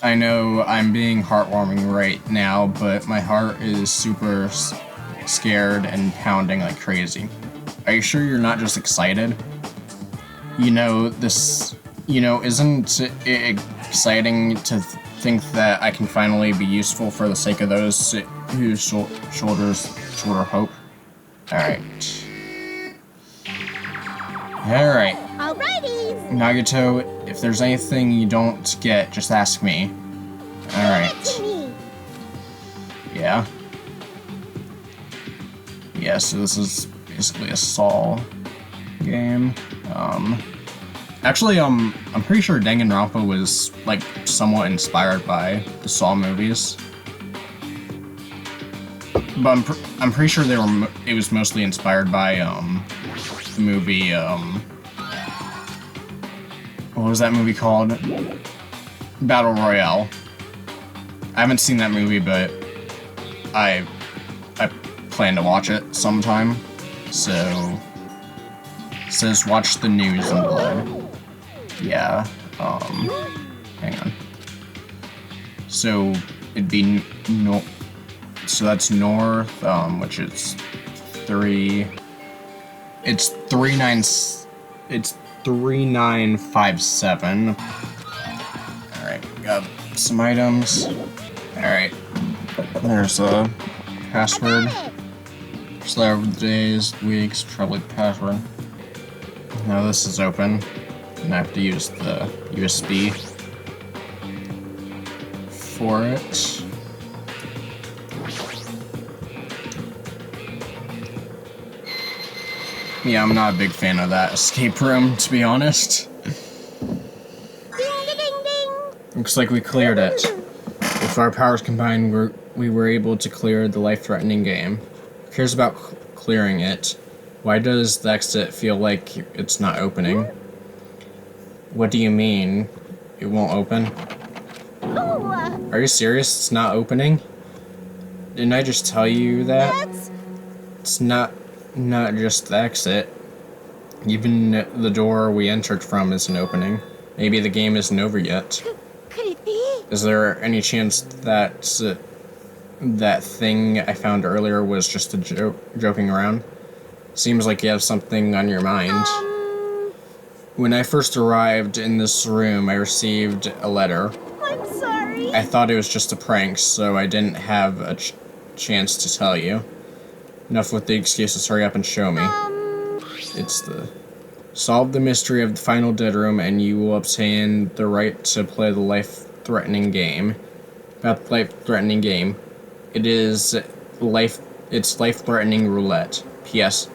I know I'm being heartwarming right now, but my heart is super scared and pounding like crazy. Are you sure you're not just excited? Isn't it exciting to think that I can finally be useful for the sake of those whose shoulders hope? Alright. Alrighty. Nagito, if there's anything you don't get, just ask me. Alright. Yeah. Yeah, so this is basically a Saw game. Actually, I'm pretty sure Danganronpa was, like, somewhat inspired by the Saw movies. But I'm pretty sure it was mostly inspired by, the movie, what was that movie called? Battle Royale. I haven't seen that movie, but I plan to watch it sometime. So, it says watch the news in blood. Yeah, hang on. So, it'd be so that's north, which is it's 3957. Alright, got some items. Alright, there's a password. Select over the days, weeks, probably password. Now this is open, and I have to use the USB for it. Yeah, I'm not a big fan of that escape room, to be honest. Looks like we cleared it. With our powers combined, we were able to clear the life-threatening game. Who cares about clearing it? Why does the exit feel like it's not opening? What do you mean? It won't open? Are you serious? It's not opening? Didn't I just tell you that? That's... It's not just the exit. Even the door we entered from is an opening. Maybe the game isn't over yet. Could it be? Is there any chance that that thing I found earlier was just a joking around? Seems like you have something on your mind. When I first arrived in this room, I received a letter. I'm sorry. I thought it was just a prank, so I didn't have a chance to tell you. Enough with the excuses, hurry up and show me. It's the... Solve the mystery of the final dead room, and you will obtain the right to play the life-threatening game. About the life-threatening game. It's life-threatening roulette. P.S.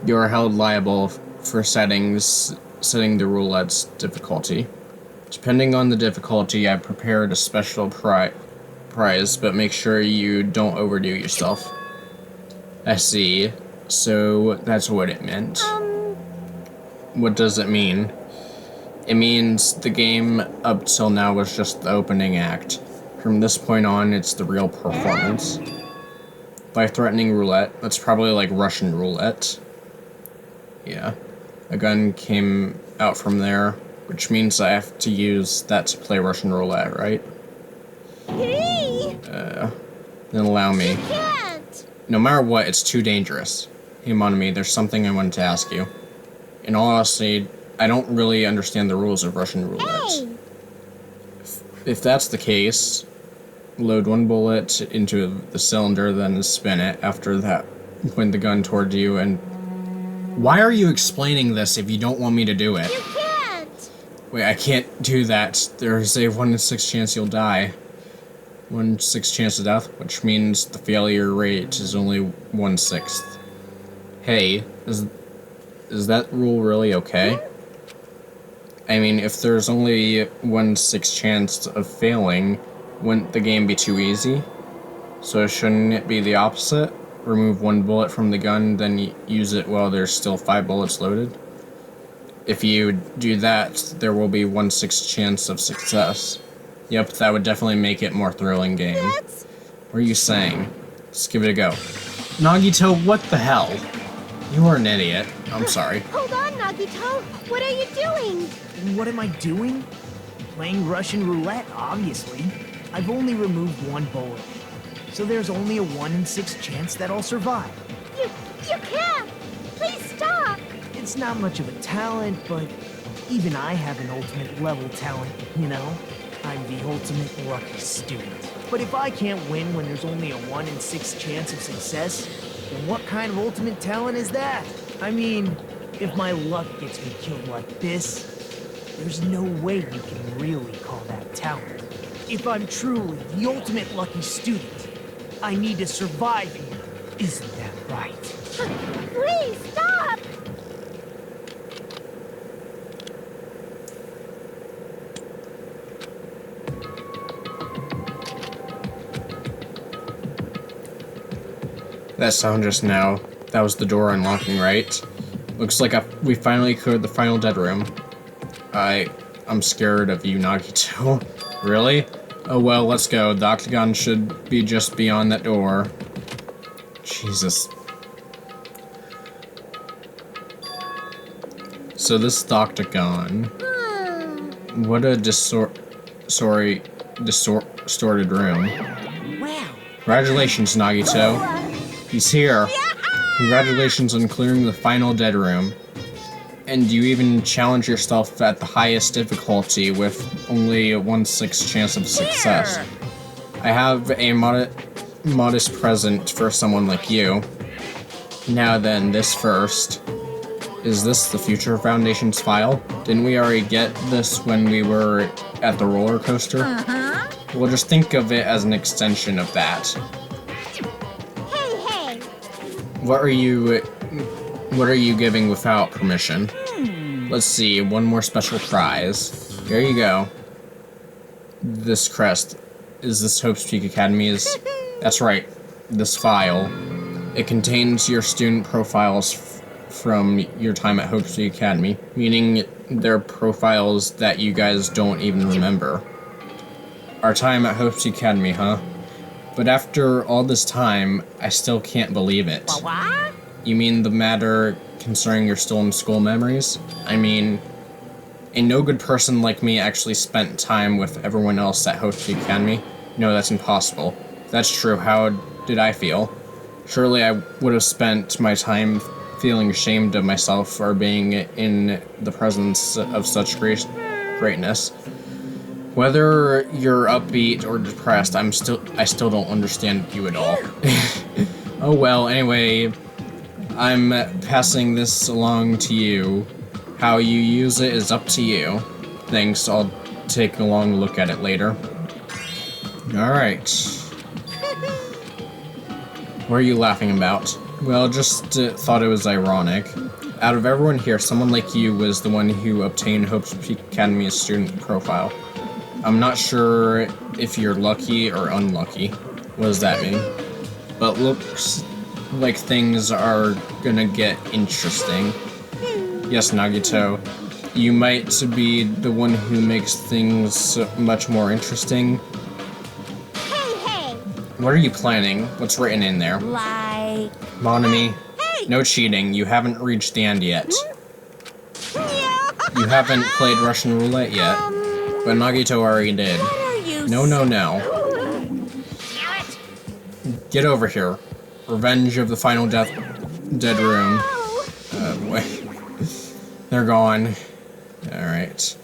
You are held liable for setting the roulette's difficulty. Depending on the difficulty, I prepared a special prize, but make sure you don't overdo yourself. I see. So that's what it meant. What does it mean? It means the game up till now was just the opening act. From this point on, it's the real performance. Life-threatening roulette. That's probably like Russian roulette. Yeah. A gun came out from there, which means I have to use that to play Russian roulette, right? Hey! Then allow me. Can't! No matter what, it's too dangerous. Hey, Monami, there's something I wanted to ask you. In all honesty, I don't really understand the rules of Russian roulette. Hey! If that's the case, load one bullet into the cylinder, then spin it. After that, point the gun toward you and... Why are you explaining this if you don't want me to do it? You can't! Wait, I can't do that. There's a 1 in 6 chance you'll die. 1 in 6 chance of death, which means the failure rate is only 1/6. Hey, is that rule really okay? I mean, if there's only 1 in 6 chance of failing, wouldn't the game be too easy? So shouldn't it be the opposite? Remove 1 bullet from the gun, then use it while there's still 5 bullets loaded? If you do that, there will be 1 in 6 chance of success. Yep, that would definitely make it more thrilling game. That's... What are you saying? Let's give it a go. Nagito, what the hell? You are an idiot. I'm sorry. Hold on, Nagito. What are you doing? What am I doing? Playing Russian roulette, obviously. I've only removed 1 bullet. So there's only a 1 in 6 chance that I'll survive. You can't! Please stop! It's not much of a talent, but even I have an ultimate level talent, you know? I'm the ultimate lucky student. But if I can't win when there's only a 1 in 6 chance of success, then what kind of ultimate talent is that? I mean, if my luck gets me killed like this, there's no way you can really call that talent. If I'm truly the ultimate lucky student, I need to survive here. Isn't that right? Please stop! That sound just now. That was the door unlocking, right? Looks like we finally cleared the final dead room. I'm scared of you, Nagito. Really? Oh well, let's go. The octagon should be just beyond that door. Jesus. So this is the octagon. What a distorted room. Wow. Congratulations, Nagito. He's here. Congratulations on clearing the final dead room. And you even challenge yourself at the highest difficulty with only a 1/6 chance of success. I have a modest present for someone like you. Now then, this first. Is this the Future Foundation's file? Didn't we already get this when we were at the roller coaster? Well, just think of it as an extension of that. Hey! What are you giving without permission? Let's see, one more special prize. Here you go. This crest. Is this Hope's Peak Academy's? That's right, this file. It contains your student profiles from your time at Hope's Peak Academy, meaning they're profiles that you guys don't even remember. Our time at Hope's Peak Academy, huh? But after all this time, I still can't believe it. What? You mean the matter concerning your stolen school memories? I mean, a no good person like me actually spent time with everyone else at Hope Academy? No, that's impossible. If that's true, how did I feel? Surely I would have spent my time feeling ashamed of myself for being in the presence of such greatness. Whether you're upbeat or depressed, I still don't understand you at all. Oh well, anyway, I'm passing this along to you. How you use it is up to you. Thanks, I'll take a long look at it later. Alright. What are you laughing about? Well, just thought it was ironic. Out of everyone here, someone like you was the one who obtained Hope's Peak Academy's student profile. I'm not sure if you're lucky or unlucky. What does that mean? But looks like things are gonna get interesting. Yes, Nagito. You might be the one who makes things much more interesting. Hey! What are you planning? What's written in there? Like... Monami, Hey! no cheating. You haven't reached the end yet. Yeah. You haven't played Russian roulette yet. But Nagito already did. What are you... No. Get over here. Revenge of the Final Dead Room. Wait. They're gone. Alright.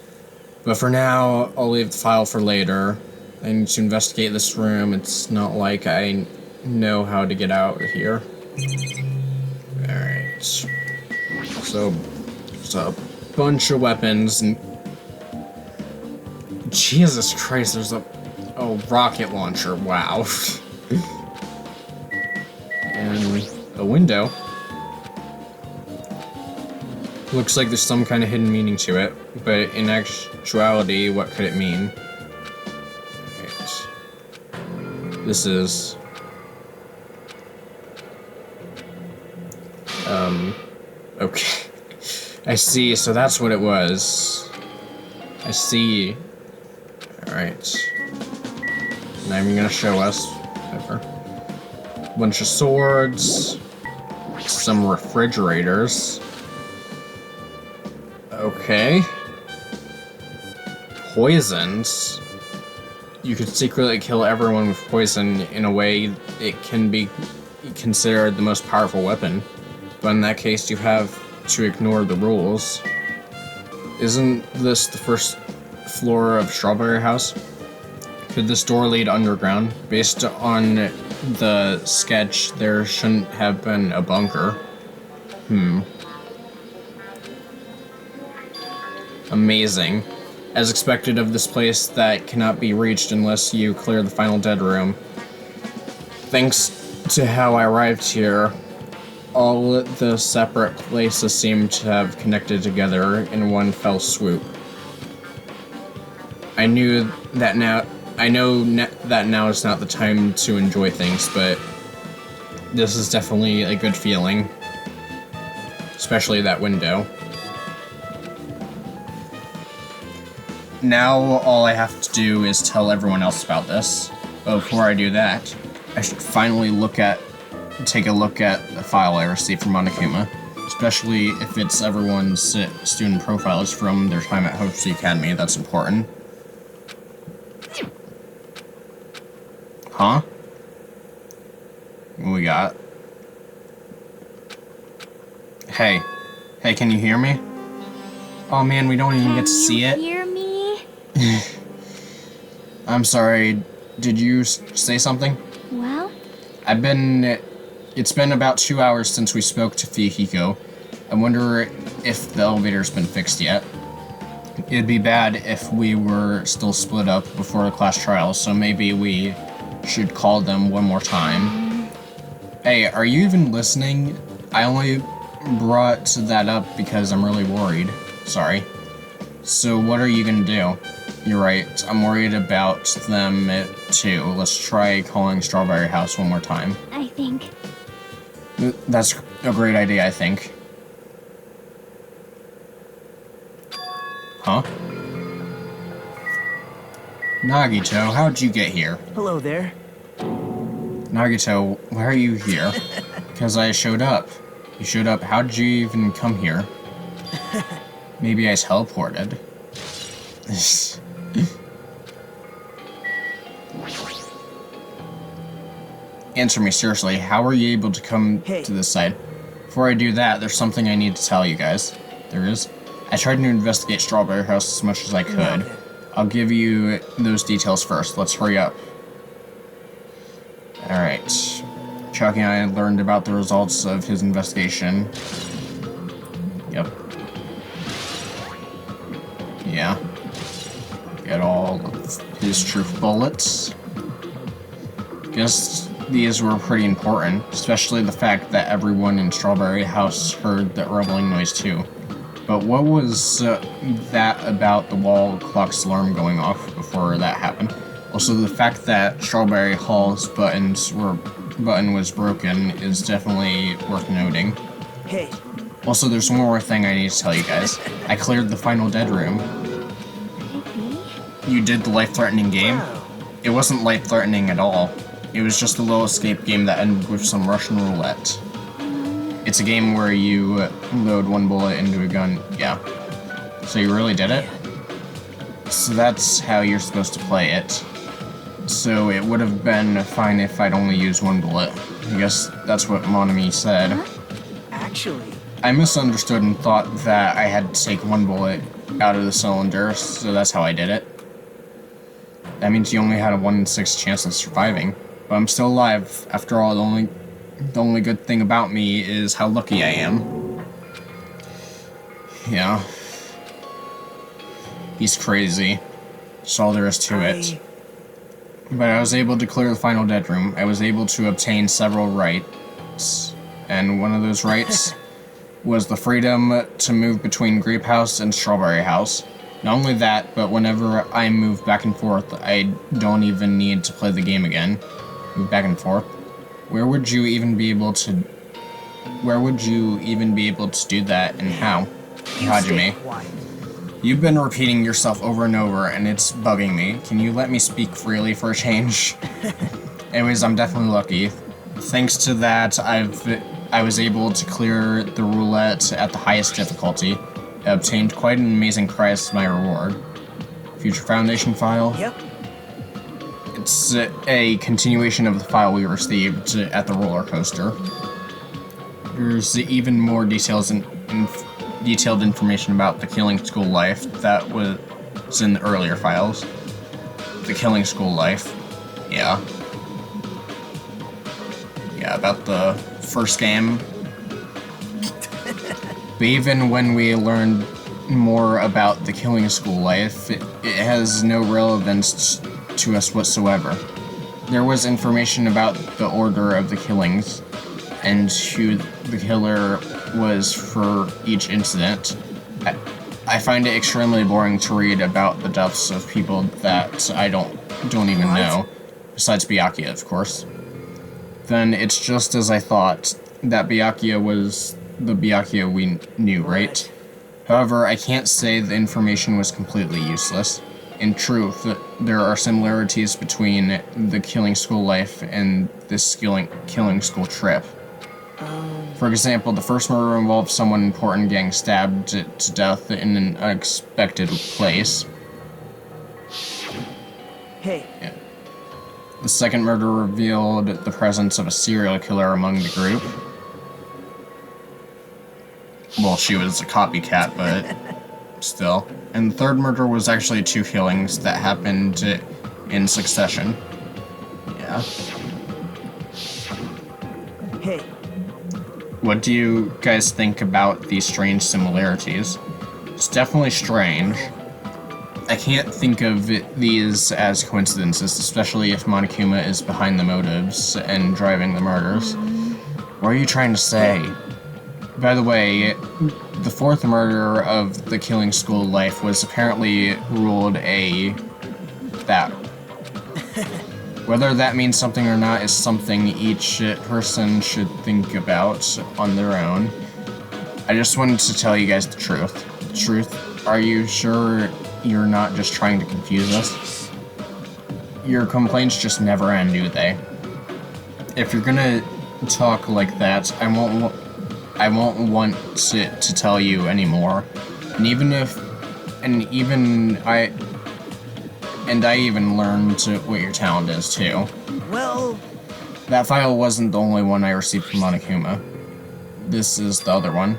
But for now, I'll leave the file for later. I need to investigate this room. It's not like I know how to get out of here. Alright. So, there's a bunch of weapons and... Jesus Christ, there's a rocket launcher, wow. And a window. Looks like there's some kind of hidden meaning to it, but in actuality, what could it mean? Right. This is... okay. I see, so that's what it was. I see. Alright. Not even gonna show us. Whatever. Bunch of swords. Some refrigerators. Okay. Poisons. You could secretly kill everyone with poison. In a way, it can be considered the most powerful weapon. But in that case, you have to ignore the rules. Isn't this the first floor of Strawberry House? Could this door lead underground? Based on the sketch, there shouldn't have been a bunker. Amazing. As expected of this place that cannot be reached unless you clear the Final Dead Room. Thanks to how I arrived here, all the separate places seem to have connected together in one fell swoop. I know that now is not the time to enjoy things, but this is definitely a good feeling. Especially that window. Now all I have to do is tell everyone else about this. But before I do that, I should finally take a look at the file I received from Monokuma. Especially if it's everyone's student profiles from their time at Hope Academy, that's important. Huh? What we got? Hey, can you hear me? Oh man, we don't even get to see it. Can you hear me? I'm sorry, did you say something? Well? It's been about 2 hours since we spoke to Fihiko. I wonder if the elevator's been fixed yet. It'd be bad if we were still split up before the class trial, so maybe we should call them one more time. Hey, are you even listening? I only brought that up because I'm really worried. Sorry. So what are you gonna do? You're right, I'm worried about them too. Let's try calling Strawberry House one more time. I think. That's a great idea, I think. Huh? Nagito, how'd you get here? Hello there. Nagito, why are you here? Because I showed up. You showed up. How did you even come here? Maybe I teleported. Answer me seriously, how were you able to come to this site? Before I do that, there's something I need to tell you guys. There is. I tried to investigate Strawberry House as much as I could. I'll give you those details first. Let's hurry up. Alright. Chucky and I learned about the results of his investigation. Yep. Yeah. Get all of his truth bullets. Guess these were pretty important, especially the fact that everyone in Strawberry House heard that rumbling noise too. But what was that about the wall clock's alarm going off before that happened? Also, the fact that Strawberry Hall's button was broken is definitely worth noting. Hey. Also, there's one more thing I need to tell you guys. I cleared the final dead room. You did the life-threatening game? It wasn't life-threatening at all. It was just a little escape game that ended with some Russian roulette. It's a game where you load one bullet into a gun. Yeah. So you really did it? So that's how you're supposed to play it. So it would have been fine if I'd only used one bullet. I guess that's what Monami said. Actually... I misunderstood and thought that I had to take one bullet out of the cylinder, so that's how I did it. That means you only had a 1 in 6 chance of surviving. But I'm still alive. After all, the only good thing about me is how lucky I am. Yeah. He's crazy. That's all there is to it. But I was able to clear the final dead room. I was able to obtain several rights. And one of those rights was the freedom to move between Grape House and Strawberry House. Not only that, but whenever I move back and forth, I don't even need to play the game again. Move back and forth. Where would you even be able to do that, and how? Hajime. You've been repeating yourself over and over, and it's bugging me. Can you let me speak freely for a change? Anyways, I'm definitely lucky. Thanks to that, I was able to clear the roulette at the highest difficulty. I obtained quite an amazing prize as my reward. Future Foundation file. Yep. It's a continuation of the file we received at the roller coaster. There's even more details and detailed information about the Killing School life that was in the earlier files. The Killing School life. Yeah. Yeah, about the first game. But even when we learned more about the Killing School life, it has no relevance to us whatsoever. There was information about the order of the killings, and who the killer was for each incident. I find it extremely boring to read about the deaths of people that I don't even know, besides Byakuya, of course. Then it's just as I thought, that Byakuya was the Byakuya we knew, right? However, I can't say the information was completely useless. In truth, there are similarities between the Killing School life and this Killing School trip. For example, the first murder involved someone important getting stabbed to death in an unexpected place. Hey. Yeah. The second murder revealed the presence of a serial killer among the group. Well, she was a copycat, but still. And the third murder was actually 2 killings that happened in succession. Yeah. Hey. What do you guys think about these strange similarities? It's definitely strange. I can't think of these as coincidences, especially if Monokuma is behind the motives and driving the murders. What are you trying to say? By the way, the fourth murder of the Killing School life was apparently ruled that. Whether that means something or not is something each person should think about on their own. I just wanted to tell you guys the truth. The truth? Are you sure you're not just trying to confuse us? Your complaints just never end, do they? if you're gonna talk like that, I won't want to tell you anymore. And I even learned what your talent is too. Well, That file wasn't the only one I received from Monokuma. This is the other one.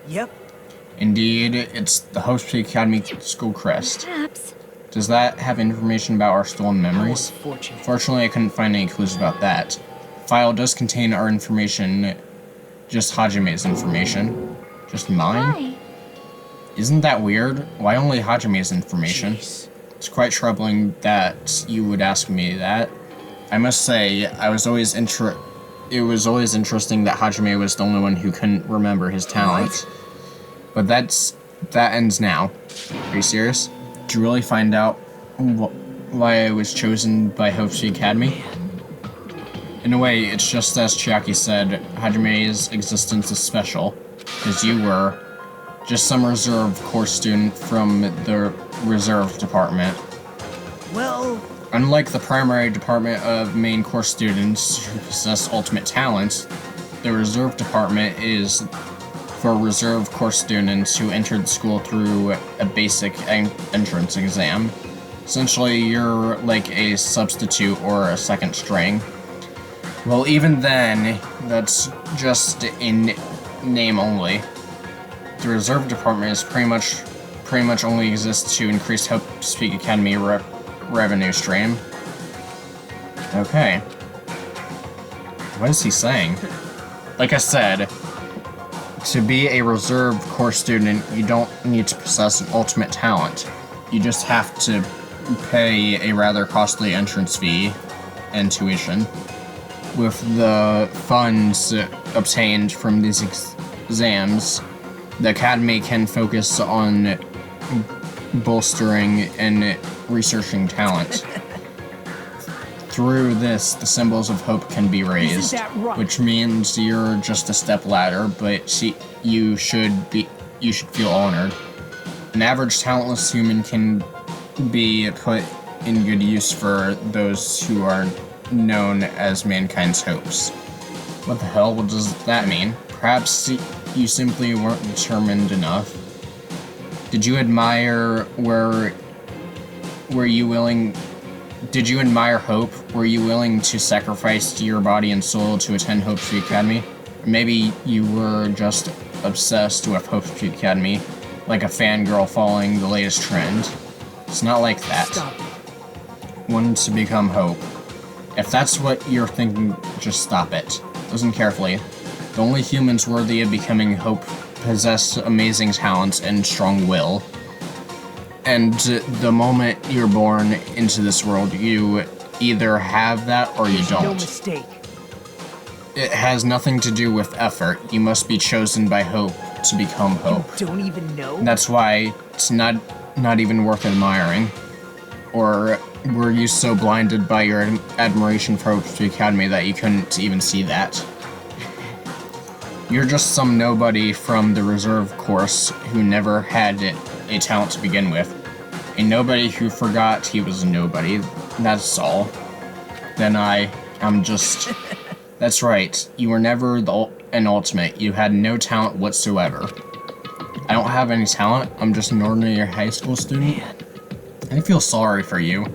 yep. Indeed, it's the Hope Academy School crest. Perhaps. Does that have information about our stolen memories? How unfortunate. Fortunately, I couldn't find any clues about that. The file does contain our information, just Hajime's information. Just mine? Why? Isn't that weird? Why only Hajime's information? Jeez. It's quite troubling that you would ask me that. I must say, it was always interesting that Hajime was the only one who couldn't remember his talents. But that ends now. Are you serious? Did you really find out why I was chosen by Hope Academy? In a way, it's just as Chiaki said, Hajime's existence is special, because you were just some reserve course student from the reserve department. Well, Unlike the primary department of main course students who possess ultimate talents, the reserve department is for reserve course students who entered the school through a basic entrance exam. Essentially, you're like a substitute or a second string. Well, even then, that's just in name only. The reserve department is pretty much only exists to increase Hope Speak Academy revenue stream. Okay. What is he saying? Like I said, to be a reserve course student, you don't need to possess an ultimate talent. You just have to pay a rather costly entrance fee and tuition. With the funds obtained from these exams, the Academy can focus on bolstering and researching talent. Through this, the symbols of hope can be raised, Isn't that right? which means you're just a step ladder, but you should feel honored. An average talentless human can be put in good use for those who are known as mankind's hopes. What the hell? What does that mean? Perhaps you simply weren't determined enough. Did you admire Did you admire hope? Were you willing to sacrifice your body and soul to attend Hope Street Academy? Or maybe you were just obsessed with Hope Street Academy, like a fangirl following the latest trend. It's not like that. stop. Wanted to become Hope. If that's what you're thinking, just stop it. Listen carefully. The only humans worthy of becoming Hope possess amazing talents and strong will. And the moment you're born into this world, you either have that or you No don't. mistake. It has nothing to do with effort. You must be chosen by Hope to become Hope. Don't even know. That's why it's not even worth admiring. Or were you so blinded by your admiration for Hope Street Academy that you couldn't even see that? You're just some nobody from the reserve course who never had a talent to begin with. A nobody who forgot he was a nobody. That's all. Then I'm just... That's right. You were never an ultimate. You had no talent whatsoever. I don't have any talent. I'm just an ordinary high school student. I feel sorry for you.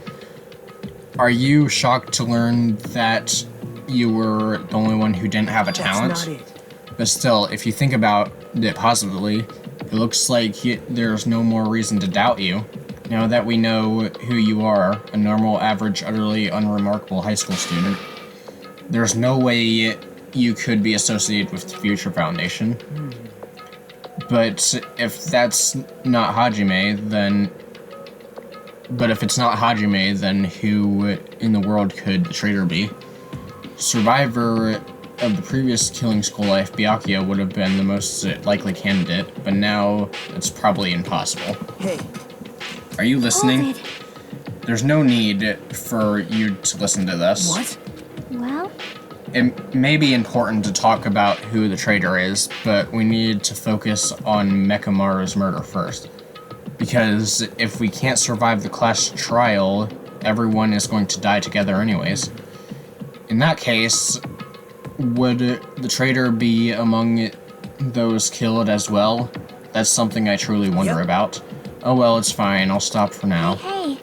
Are you shocked to learn that you were the only one who didn't have a talent? That's not it. But still, if you think about it positively, it looks like there's no more reason to doubt you. Now that we know who you are, a normal, average, utterly unremarkable high school student, there's no way you could be associated with the Future Foundation. But if that's not Hajime, then... But if it's not Hajime, then who in the world could the traitor be? Survivor of the previous killing school life, Byakuya would have been the most likely candidate, but now it's probably impossible. Hey, Are you listening? Hold it. There's no need for you to listen to this. what? Well, It may be important to talk about who the traitor is, but we need to focus on Mekamaru's murder first. Because if we can't survive the class trial, everyone is going to die together anyways. In that case, would the traitor be among those killed as well? That's something I truly wonder about. Oh well, it's fine. I'll stop for now. Hey,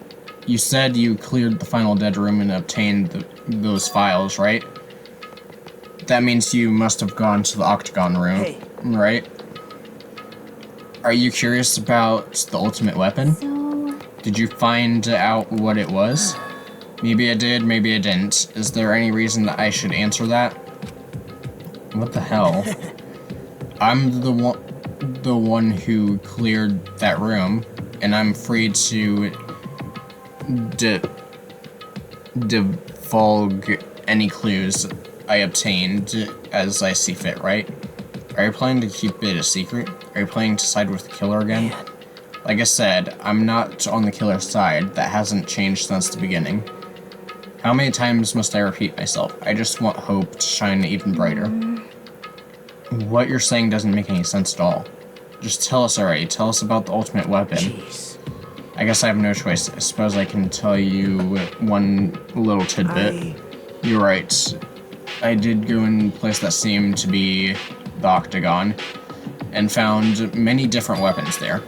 You said you cleared the final dead room and obtained those files, right? That means you must have gone to the Octagon room, right? Are you curious about the ultimate weapon? so... Did you find out what it was? Maybe I did, maybe I didn't. Is there any reason that I should answer that? What the hell? I'm the one who cleared that room, and I'm free to divulge any clues I obtained as I see fit, right? Are you planning to keep it a secret? Are you planning to side with the killer again? Like I said, I'm not on the killer's side. That hasn't changed since the beginning. How many times must I repeat myself? I just want hope to shine even brighter. What you're saying doesn't make any sense at all. Just tell us already. Tell us about the ultimate weapon. Jeez. I guess I have no choice. I suppose I can tell you one little tidbit. You're right. I did go in a place that seemed to be the Octagon, and found many different weapons there.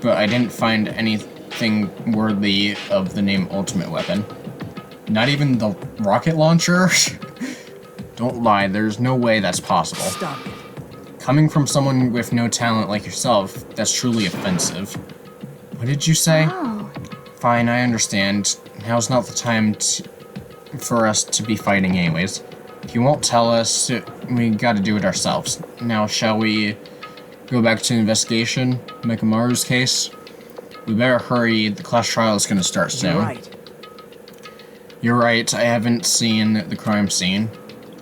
But I didn't find anything worthy of the name Ultimate Weapon. Not even the rocket launcher? Don't lie, there's no way that's possible. Stop it. Coming from someone with no talent like yourself, that's truly offensive. What did you say? Oh, Fine, I understand. Now's not the time for us to be fighting anyways. If you won't tell us, we gotta do it ourselves. Now, shall we go back to the investigation? Mekamaru's case? We better hurry, the class trial is gonna start soon. You're right. You're right, I haven't seen the crime scene.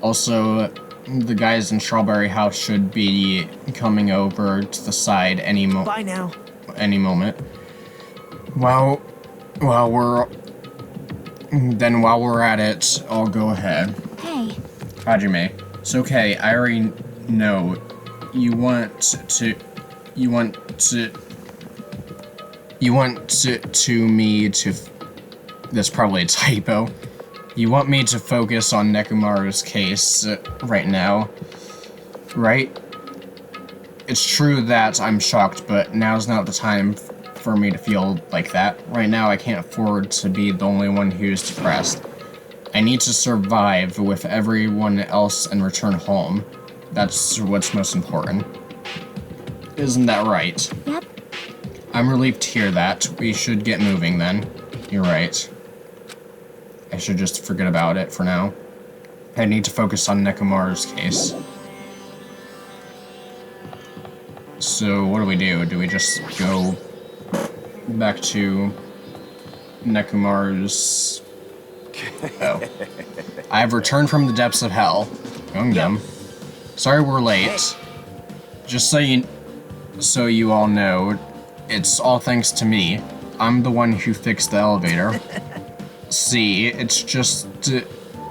Also, the guys in Strawberry House should be coming over to the side any Bye now. moment. While we're at it, I'll go ahead. hey. Hajime, it's okay. I already know you want me to. That's probably a typo. You want me to focus on Nekomaru's case right now, right? It's true that I'm shocked, but now's not the time for me to feel like that. Right now, I can't afford to be the only one who's depressed. I need to survive with everyone else and return home. That's what's most important. Isn't that right? Yep. I'm relieved to hear that. We should get moving then. You're right. I should just forget about it for now. I need to focus on Nekomaru's case. So, what do? Do we just go back to Nekomaru's... Oh. I've returned from the depths of hell. Gungam. Sorry we're late. Just so you all know, it's all thanks to me. I'm the one who fixed the elevator. See, it's just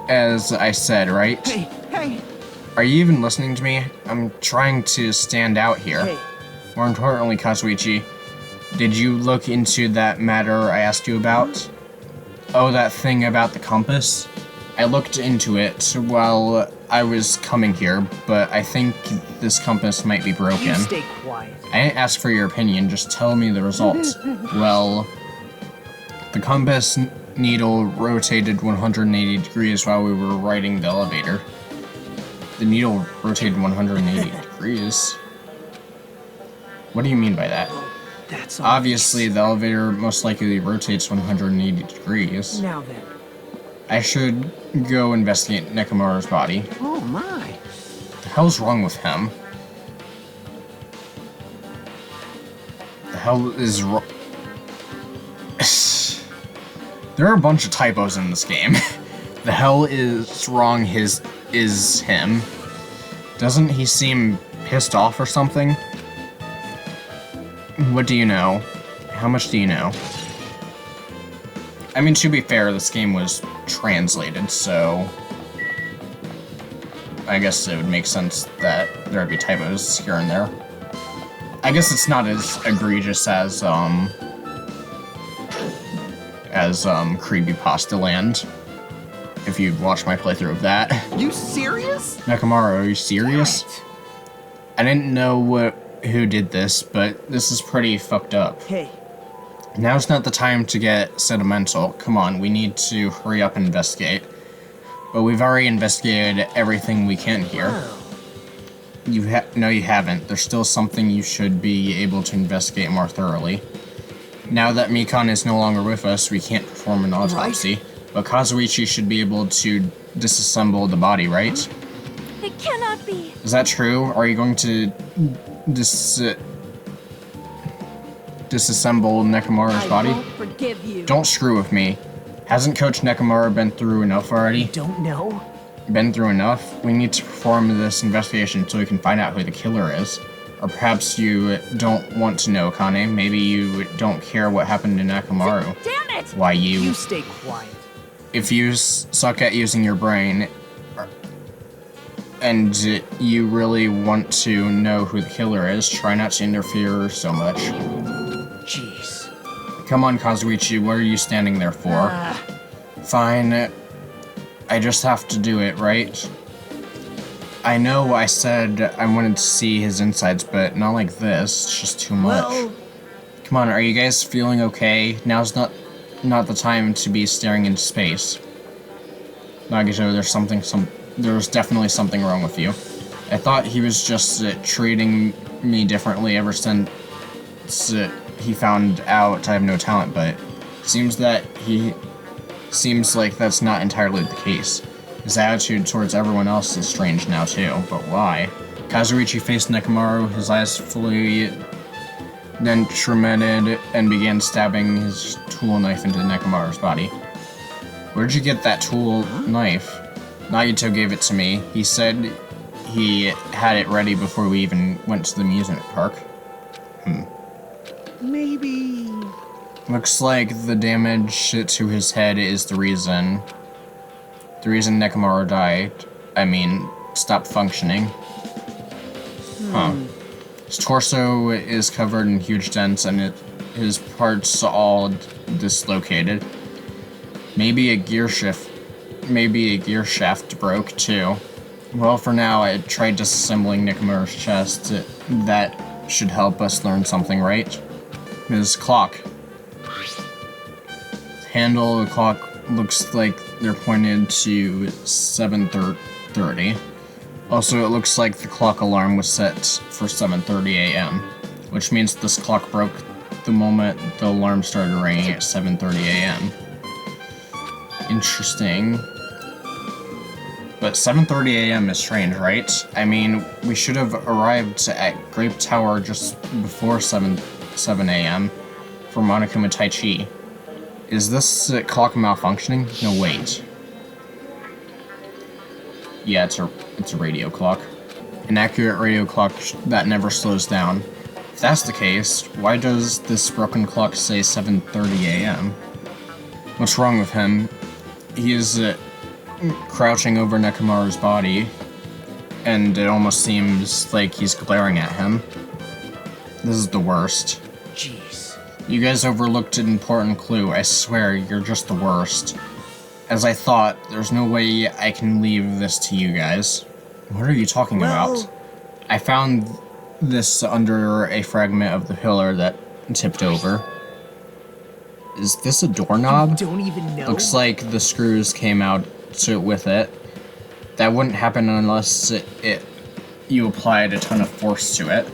as I said, right? Hey. Are you even listening to me? I'm trying to stand out here. Hey. More importantly, Kazuichi, did you look into that matter I asked you about? Oh, that thing about the compass? I looked into it while I was coming here, but I think this compass might be broken. You stay quiet. I didn't ask for your opinion, just tell me the results. Well, the compass needle rotated 180 degrees while we were riding the elevator. The needle rotated 180 degrees? What do you mean by that? That's Obviously, the elevator most likely rotates 180 degrees. Now then. I should go investigate Nekomaru's body. Oh my. What the hell's wrong with him? The hell is wrong? There are a bunch of typos in this game. The hell is wrong is him. Doesn't he seem pissed off or something? What do you know? How much do you know? I mean, to be fair, this game was translated, so I guess it would make sense that there would be typos here and there. I guess it's not as egregious as Creepypasta Land. if you've watched my playthrough of that. You serious? Nekomaru, are you serious? What? I didn't know who did this, but this is pretty fucked up. Hey, Now's not the time to get sentimental. Come on, we need to hurry up and investigate. But we've already investigated everything we can here. No, you haven't. There's still something you should be able to investigate more thoroughly. Now that Mikan is no longer with us, we can't perform an autopsy. But Kazuichi should be able to disassemble the body, right? It cannot be. Is that true? Are you going to disassemble Nekomaru's body? I won't forgive you. Don't screw with me. Hasn't Coach Nekomaru been through enough already? don't know. Been through enough? We need to perform this investigation so we can find out who the killer is. Or perhaps you don't want to know, Kane. Maybe you don't care what happened to Nekomaru. Damn it! Why You stay quiet. If you suck at using your brain, and you really want to know who the killer is, try not to interfere so much. Jeez. Come on, Kazuichi, what are you standing there for? Fine. I just have to do it, right? I know I said I wanted to see his insides, but not like this. It's just too much. Well, Come on, are you guys feeling okay? Now's not the time to be staring into space. Nagito, there's definitely something wrong with you. I thought he was just treating me differently ever since he found out I have no talent, but seems like that's not entirely the case. His attitude towards everyone else is strange now too, but why? Kazuichi faced Nekomaru, his eyes fully then tremented and began stabbing his tool knife into Nekomaru's body. Where'd you get that tool knife? Nagito gave it to me. He said he had it ready before we even went to the amusement park. maybe. Looks like the damage to his head is the reason Nekomaru died. Stopped functioning. Huh. His torso is covered in huge dents and his parts all dislocated. Maybe a gear shaft broke too. Well, for now, I tried disassembling Nekomaru's chest. That should help us learn something, right? His clock. Handle of the clock looks like they're pointed to 7:30. Also, it looks like the clock alarm was set for 7:30 a.m., which means this clock broke the moment the alarm started ringing at 7:30 a.m. Interesting. But 7:30 a.m. is strange, right? We should have arrived at Grape Tower just before 7 a.m. for Monokuma Taichi. Is this clock malfunctioning? No, wait. Yeah, it's a radio clock. An accurate radio clock that never slows down. If that's the case, why does this broken clock say 7:30 a.m.? What's wrong with him? He is crouching over Nekomaru's body, and it almost seems like he's glaring at him. This is the worst. Jeez. You guys overlooked an important clue. I swear, you're just the worst. As I thought, there's no way I can leave this to you guys. What are you talking about? I found this under a fragment of the pillar that tipped over. Is this a doorknob? Don't even know. Looks like the screws came out with it. That wouldn't happen unless you applied a ton of force to it.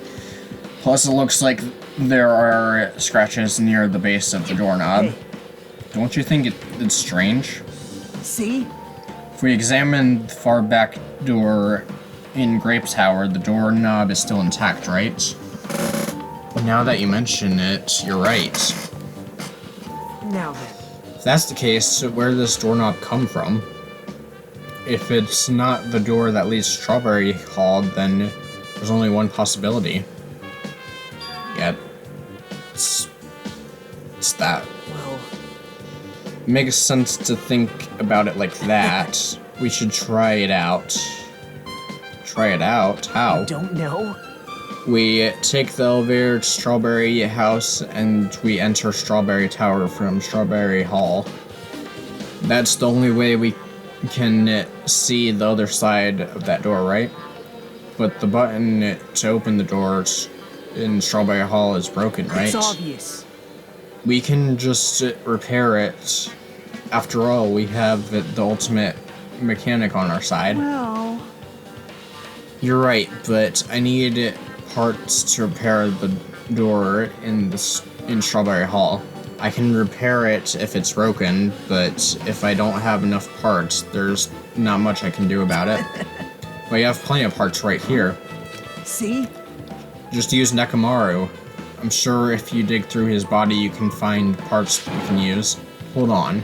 Plus, it looks like there are scratches near the base of the doorknob. Hey. Don't you think it's strange? See? If we examine the far back door in Grape Tower, the doorknob is still intact, right? Now that you mention it, you're right. Now then. If that's the case, where did this doorknob come from? If it's not the door that leads to Strawberry Hall, then there's only one possibility. Yeah, it's that. Well, Makes sense to think about it like that. We should try it out. Try it out? How? don't know. We take the elevator to Strawberry House and we enter Strawberry Tower from Strawberry Hall. That's the only way we can see the other side of that door, right? But the button to open the doors in Strawberry Hall is broken, right? It's obvious. We can just repair it. After all, we have the ultimate mechanic on our side. Well, You're right, but I need parts to repair the door in Strawberry Hall. I can repair it if it's broken, but if I don't have enough parts, there's not much I can do about it. Well, you have plenty of parts right here. see? Just use Nekomaru. I'm sure if you dig through his body, you can find parts you can use. Hold on.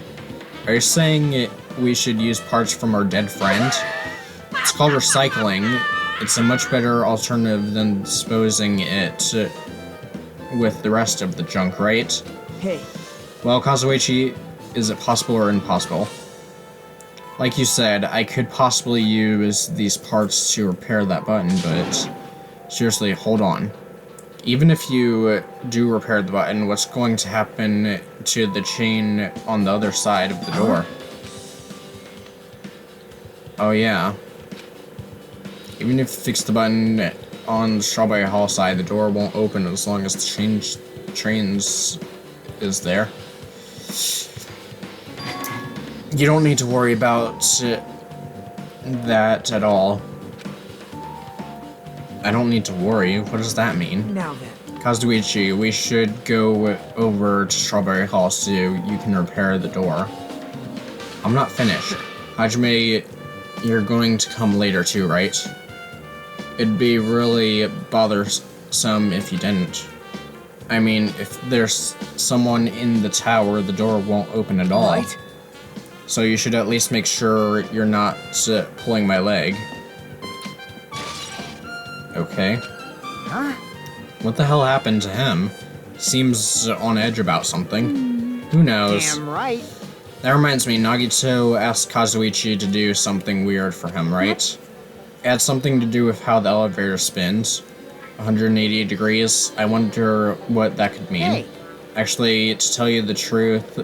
Are you saying we should use parts from our dead friend? It's called recycling. It's a much better alternative than disposing it with the rest of the junk, right? Hey, Well, Kazuichi, is it possible or impossible? Like you said, I could possibly use these parts to repair that button, but seriously, hold on. Even if you do repair the button, what's going to happen to the chain on the other side of the door? Oh yeah. Even if you fix the button on the Strawberry Hall side, the door won't open as long as the trains is there. You don't need to worry about that at all. I don't need to worry. What does that mean? now then. Kazuichi, we should go over to Strawberry Hall so you can repair the door. I'm not finished. Hajime, you're going to come later too, right? It'd be really bothersome if you didn't. I mean, if there's someone in the tower, the door won't open at all. Right? So you should at least make sure you're not pulling my leg. Okay. Huh? What the hell happened to him? Seems on edge about something. Who knows? Damn right. That reminds me, Nagito asked Kazuichi to do something weird for him, right? It had something to do with how the elevator spins. 180 degrees. I wonder what that could mean. Hey. Actually, to tell you the truth,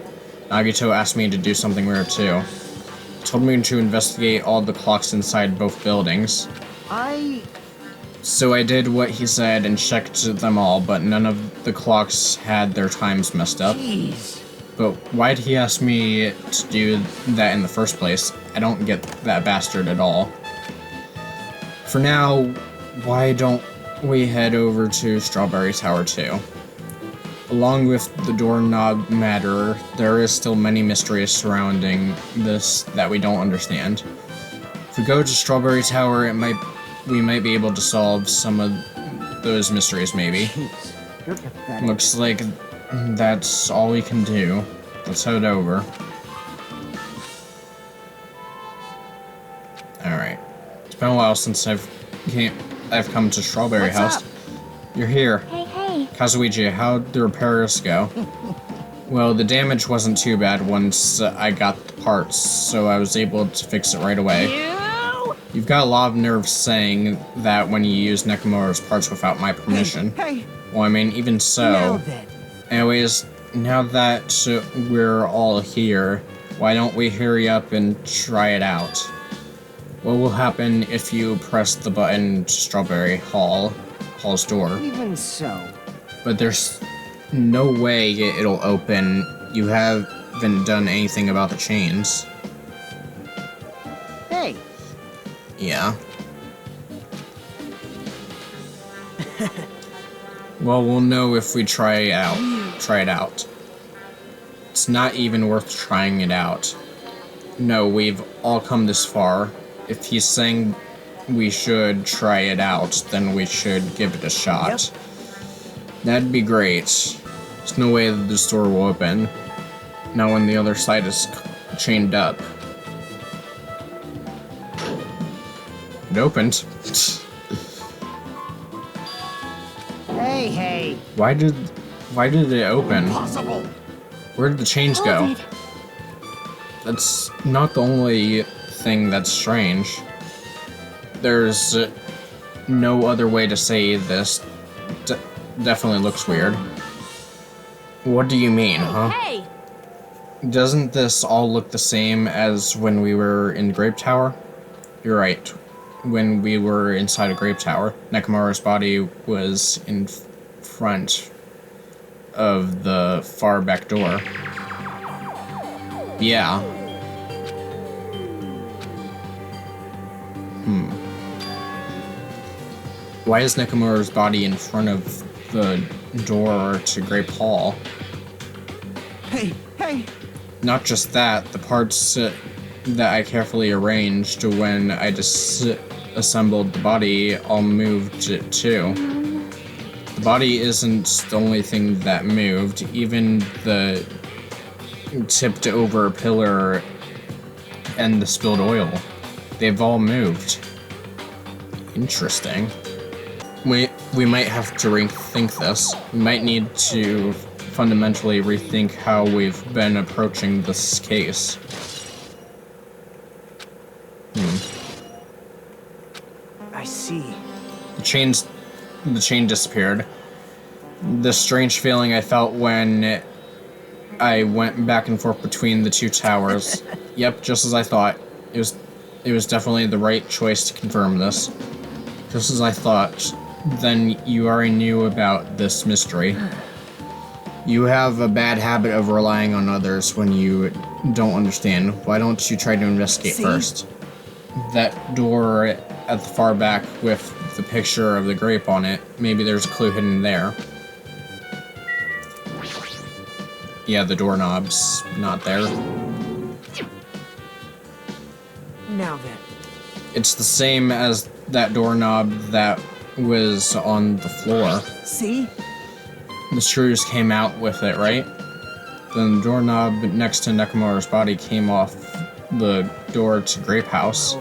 Nagito asked me to do something weird too. He told me to investigate all the clocks inside both buildings. So I did what he said and checked them all, but none of the clocks had their times messed up. Jeez. But why'd he ask me to do that in the first place? I don't get that bastard at all. For now, why don't we head over to Strawberry Tower 2? Along with the doorknob matter, there is still many mysteries surrounding this that we don't understand. If we go to Strawberry Tower, we might be able to solve some of those mysteries, maybe. Jeez. You're pathetic. Looks like that's all we can do. Let's head over. Alright. It's been a while since I've come to Strawberry What's House. up? You're here. Hey, hey. Kazuichi, how'd the repairs go? Well, the damage wasn't too bad once I got the parts, so I was able to fix it right away. You! You've got a lot of nerve saying that when you use Nekomaru's parts without my permission. Hey, Well, I mean, even now so. then. Anyways, now that we're all here, why don't we hurry up and try it out? What will happen if you press the button to Strawberry Hall's door? Even so. But there's no way it'll open. You haven't done anything about the chains. Hey, Yeah. Well, we'll know if we try it out. It's not even worth trying it out. No, we've all come this far. If he's saying we should try it out, then we should give it a shot. That'd be great. There's no way that this door will open. Not when the other side is chained up. It opened. hey. Why did it open? Impossible! Where did the chains go? Hold it. That's not the only thing that's strange. There's no other way to say this. Definitely looks weird. What do you mean, huh? Hey! Doesn't this all look the same as when we were in Grape Tower? You're right. When we were inside a Grape Tower, Nekomaru's body was in front of the far back door. Yeah. Why is Nekomaru's body in front of the door to Grape Hall? Hey! Not just that, the parts that I carefully arranged when I disassembled the body all moved too. The body isn't the only thing that moved, even the tipped over pillar and the spilled oil. They've all moved. Interesting. We might have to rethink this. We might need to fundamentally rethink how we've been approaching this case. I see. The chain disappeared. The strange feeling I felt when I went back and forth between the two towers. Yep, just as I thought. It was definitely the right choice to confirm this. Just as I thought. Then you already knew about this mystery. You have a bad habit of relying on others when you don't understand. Why don't you try to investigate first? That door at the far back with the picture of the grape on it, maybe there's a clue hidden there. Yeah, the doorknob's not there. Now then. It's the same as that doorknob that was on the floor. See? The screws came out with it, right? Then the doorknob next to Nekomaru's body came off the door to Grape House.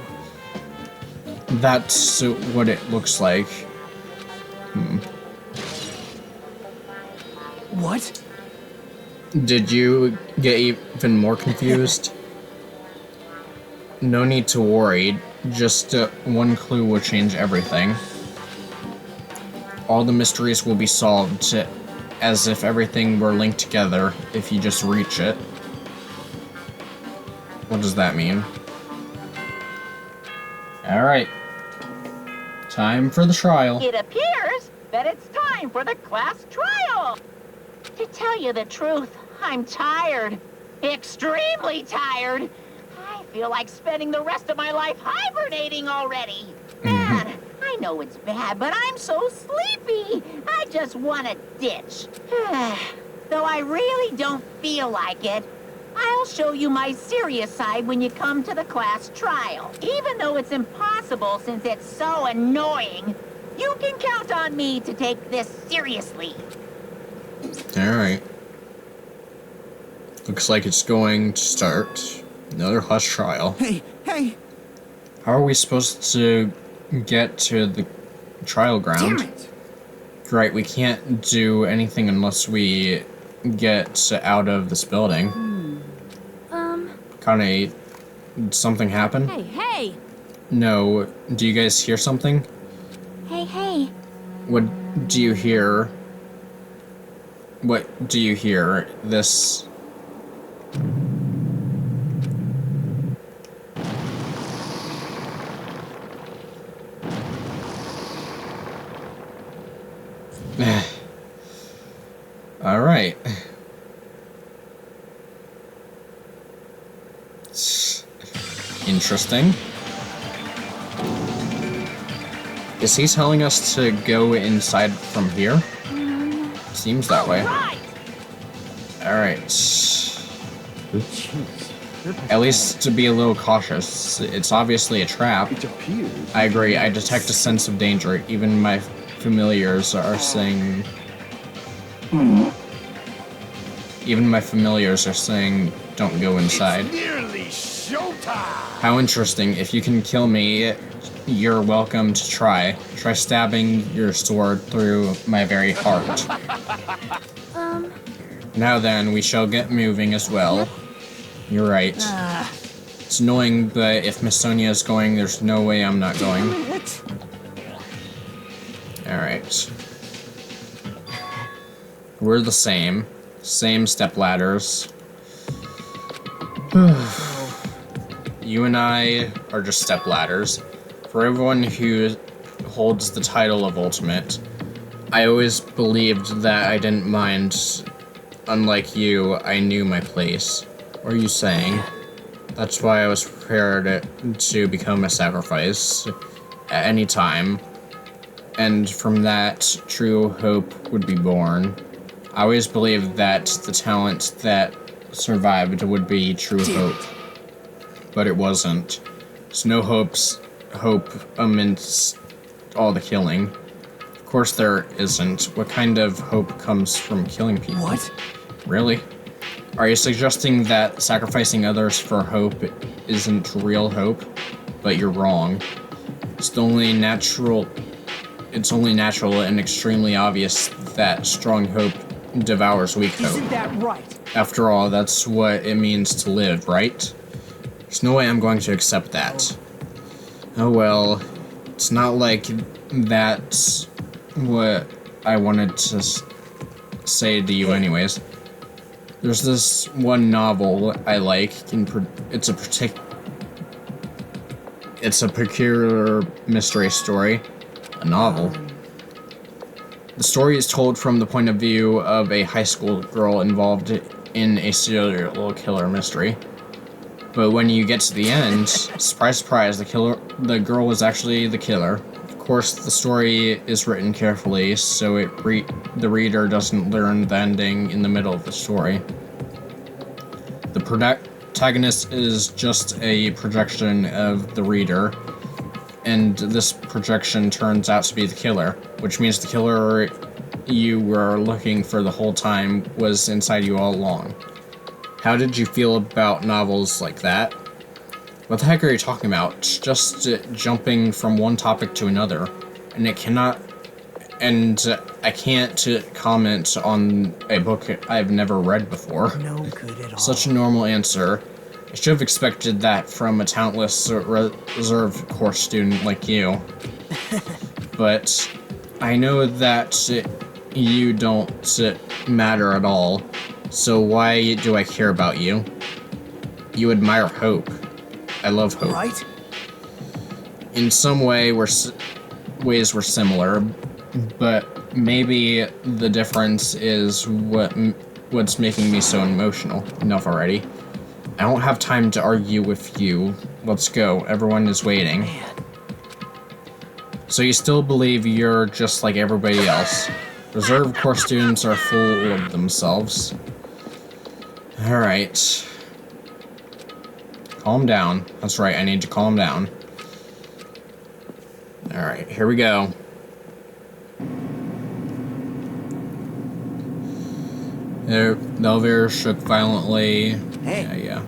That's what it looks like. What? Did you get even more confused? No need to worry. Just one clue will change everything. All the mysteries will be solved as if everything were linked together if you just reach it. What does that mean? Alright. Time for the trial. It appears that it's time for the class trial. To tell you the truth, I'm tired. Extremely tired. I feel like spending the rest of my life hibernating already. Man, I know it's bad, but I'm so sleepy. I just want to ditch. Though I really don't feel like it, I'll show you my serious side when you come to the class trial. Even though it's impossible since it's so annoying, you can count on me to take this seriously. Alright. Looks like it's going to start another class trial. Hey! How are we supposed to get to the trial ground? Damn it! Right, we can't do anything unless we get out of this building. Kane, did something happen? Hey! No. Do you guys hear something? Hey. What do you hear? What do you hear? This... Alright. Interesting. Is he telling us to go inside from here? Seems that way. Alright. At least to be a little cautious. It's obviously a trap. It appears. I agree. I detect a sense of danger. Even my familiars are saying... Even my familiars are saying, don't go inside. It's nearly showtime! How interesting. If you can kill me, you're welcome to try. Try stabbing your sword through my very heart. Now then, we shall get moving as well. You're right. It's annoying, but if Miss Sonia is going, there's no way I'm not going. Alright. We're the same. Same step ladders. You and I are just stepladders. For everyone who holds the title of Ultimate, I always believed that I didn't mind. Unlike you, I knew my place. What are you saying? That's why I was prepared to become a sacrifice at any time. And from that, true hope would be born. I always believed that the talent that survived would be true hope. But it wasn't. There's no hope amidst all the killing. Of course there isn't. What kind of hope comes from killing people? What? Really? Are you suggesting that sacrificing others for hope isn't real hope? But you're wrong. It's only natural and extremely obvious that strong hope devours weak hope. Isn't that right? After all, that's what it means to live, right? There's no way I'm going to accept that. Oh well, it's not like that's what I wanted to say to you anyways. There's this one novel I like, it's a peculiar mystery story. A novel. The story is told from the point of view of a high school girl involved in a serial killer mystery. But when you get to the end, surprise, surprise, the girl was actually the killer. Of course, the story is written carefully, so the reader doesn't learn the ending in the middle of the story. The protagonist is just a projection of the reader, and this projection turns out to be the killer, which means the killer you were looking for the whole time was inside you all along. How did you feel about novels like that? What the heck are you talking about? It's just jumping from one topic to another, and I can't comment on a book I've never read before. No good at all. Such a normal answer. I should have expected that from a talentless reserve course student like you. But I know that you don't matter at all, so why do I care about you? You admire hope. I love hope. Right? In some ways we're similar, but maybe the difference is what's making me so emotional. Enough already. I don't have time to argue with you. Let's go. Everyone is waiting. Man. So you still believe you're just like everybody else. Reserve course students are full of themselves. Alright. Calm down. That's right, I need to calm down. Alright, here we go. The elevator shook violently. Hey. Yeah.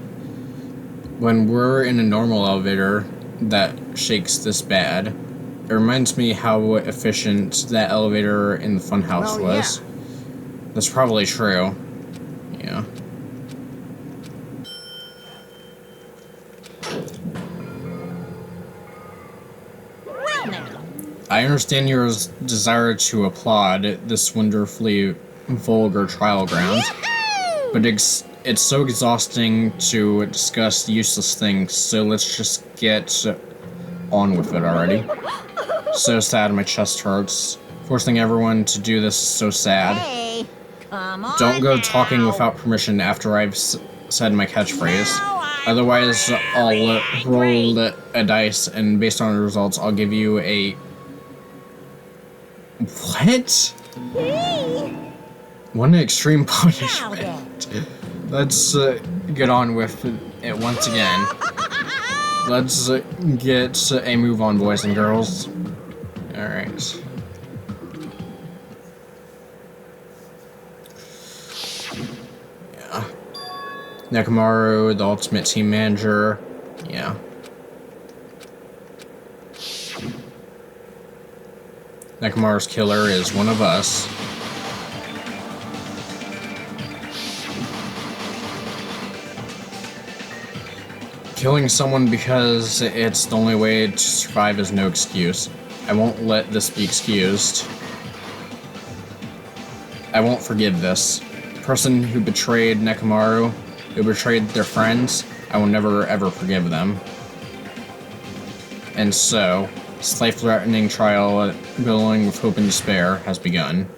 When we're in a normal elevator that shakes this bad, it reminds me how efficient that elevator in the funhouse was. Yeah. That's probably true. Yeah. Well now. I understand your desire to applaud this wonderfully vulgar trial ground, but it's so exhausting to discuss useless things, so let's just get on with it already. So sad, my chest hurts. Forcing everyone to do this is so sad. Hey, come on. Don't go now. talking without permission after I've said my catchphrase. No, I'm Otherwise, I'll really roll a dice, and based on the results, I'll give you a... What? What an extreme punishment. Let's get on with it once again. Let's get a move on, boys and girls. Alright. Yeah. Nekomaru, the ultimate team manager. Yeah. Nekomaru's killer is one of us. Killing someone because it's the only way to survive is no excuse. I won't let this be excused. I won't forgive this. The person who betrayed Nekomaru, who betrayed their friends, I will never ever forgive them. And so, this life-threatening trial, billowing with hope and despair, has begun.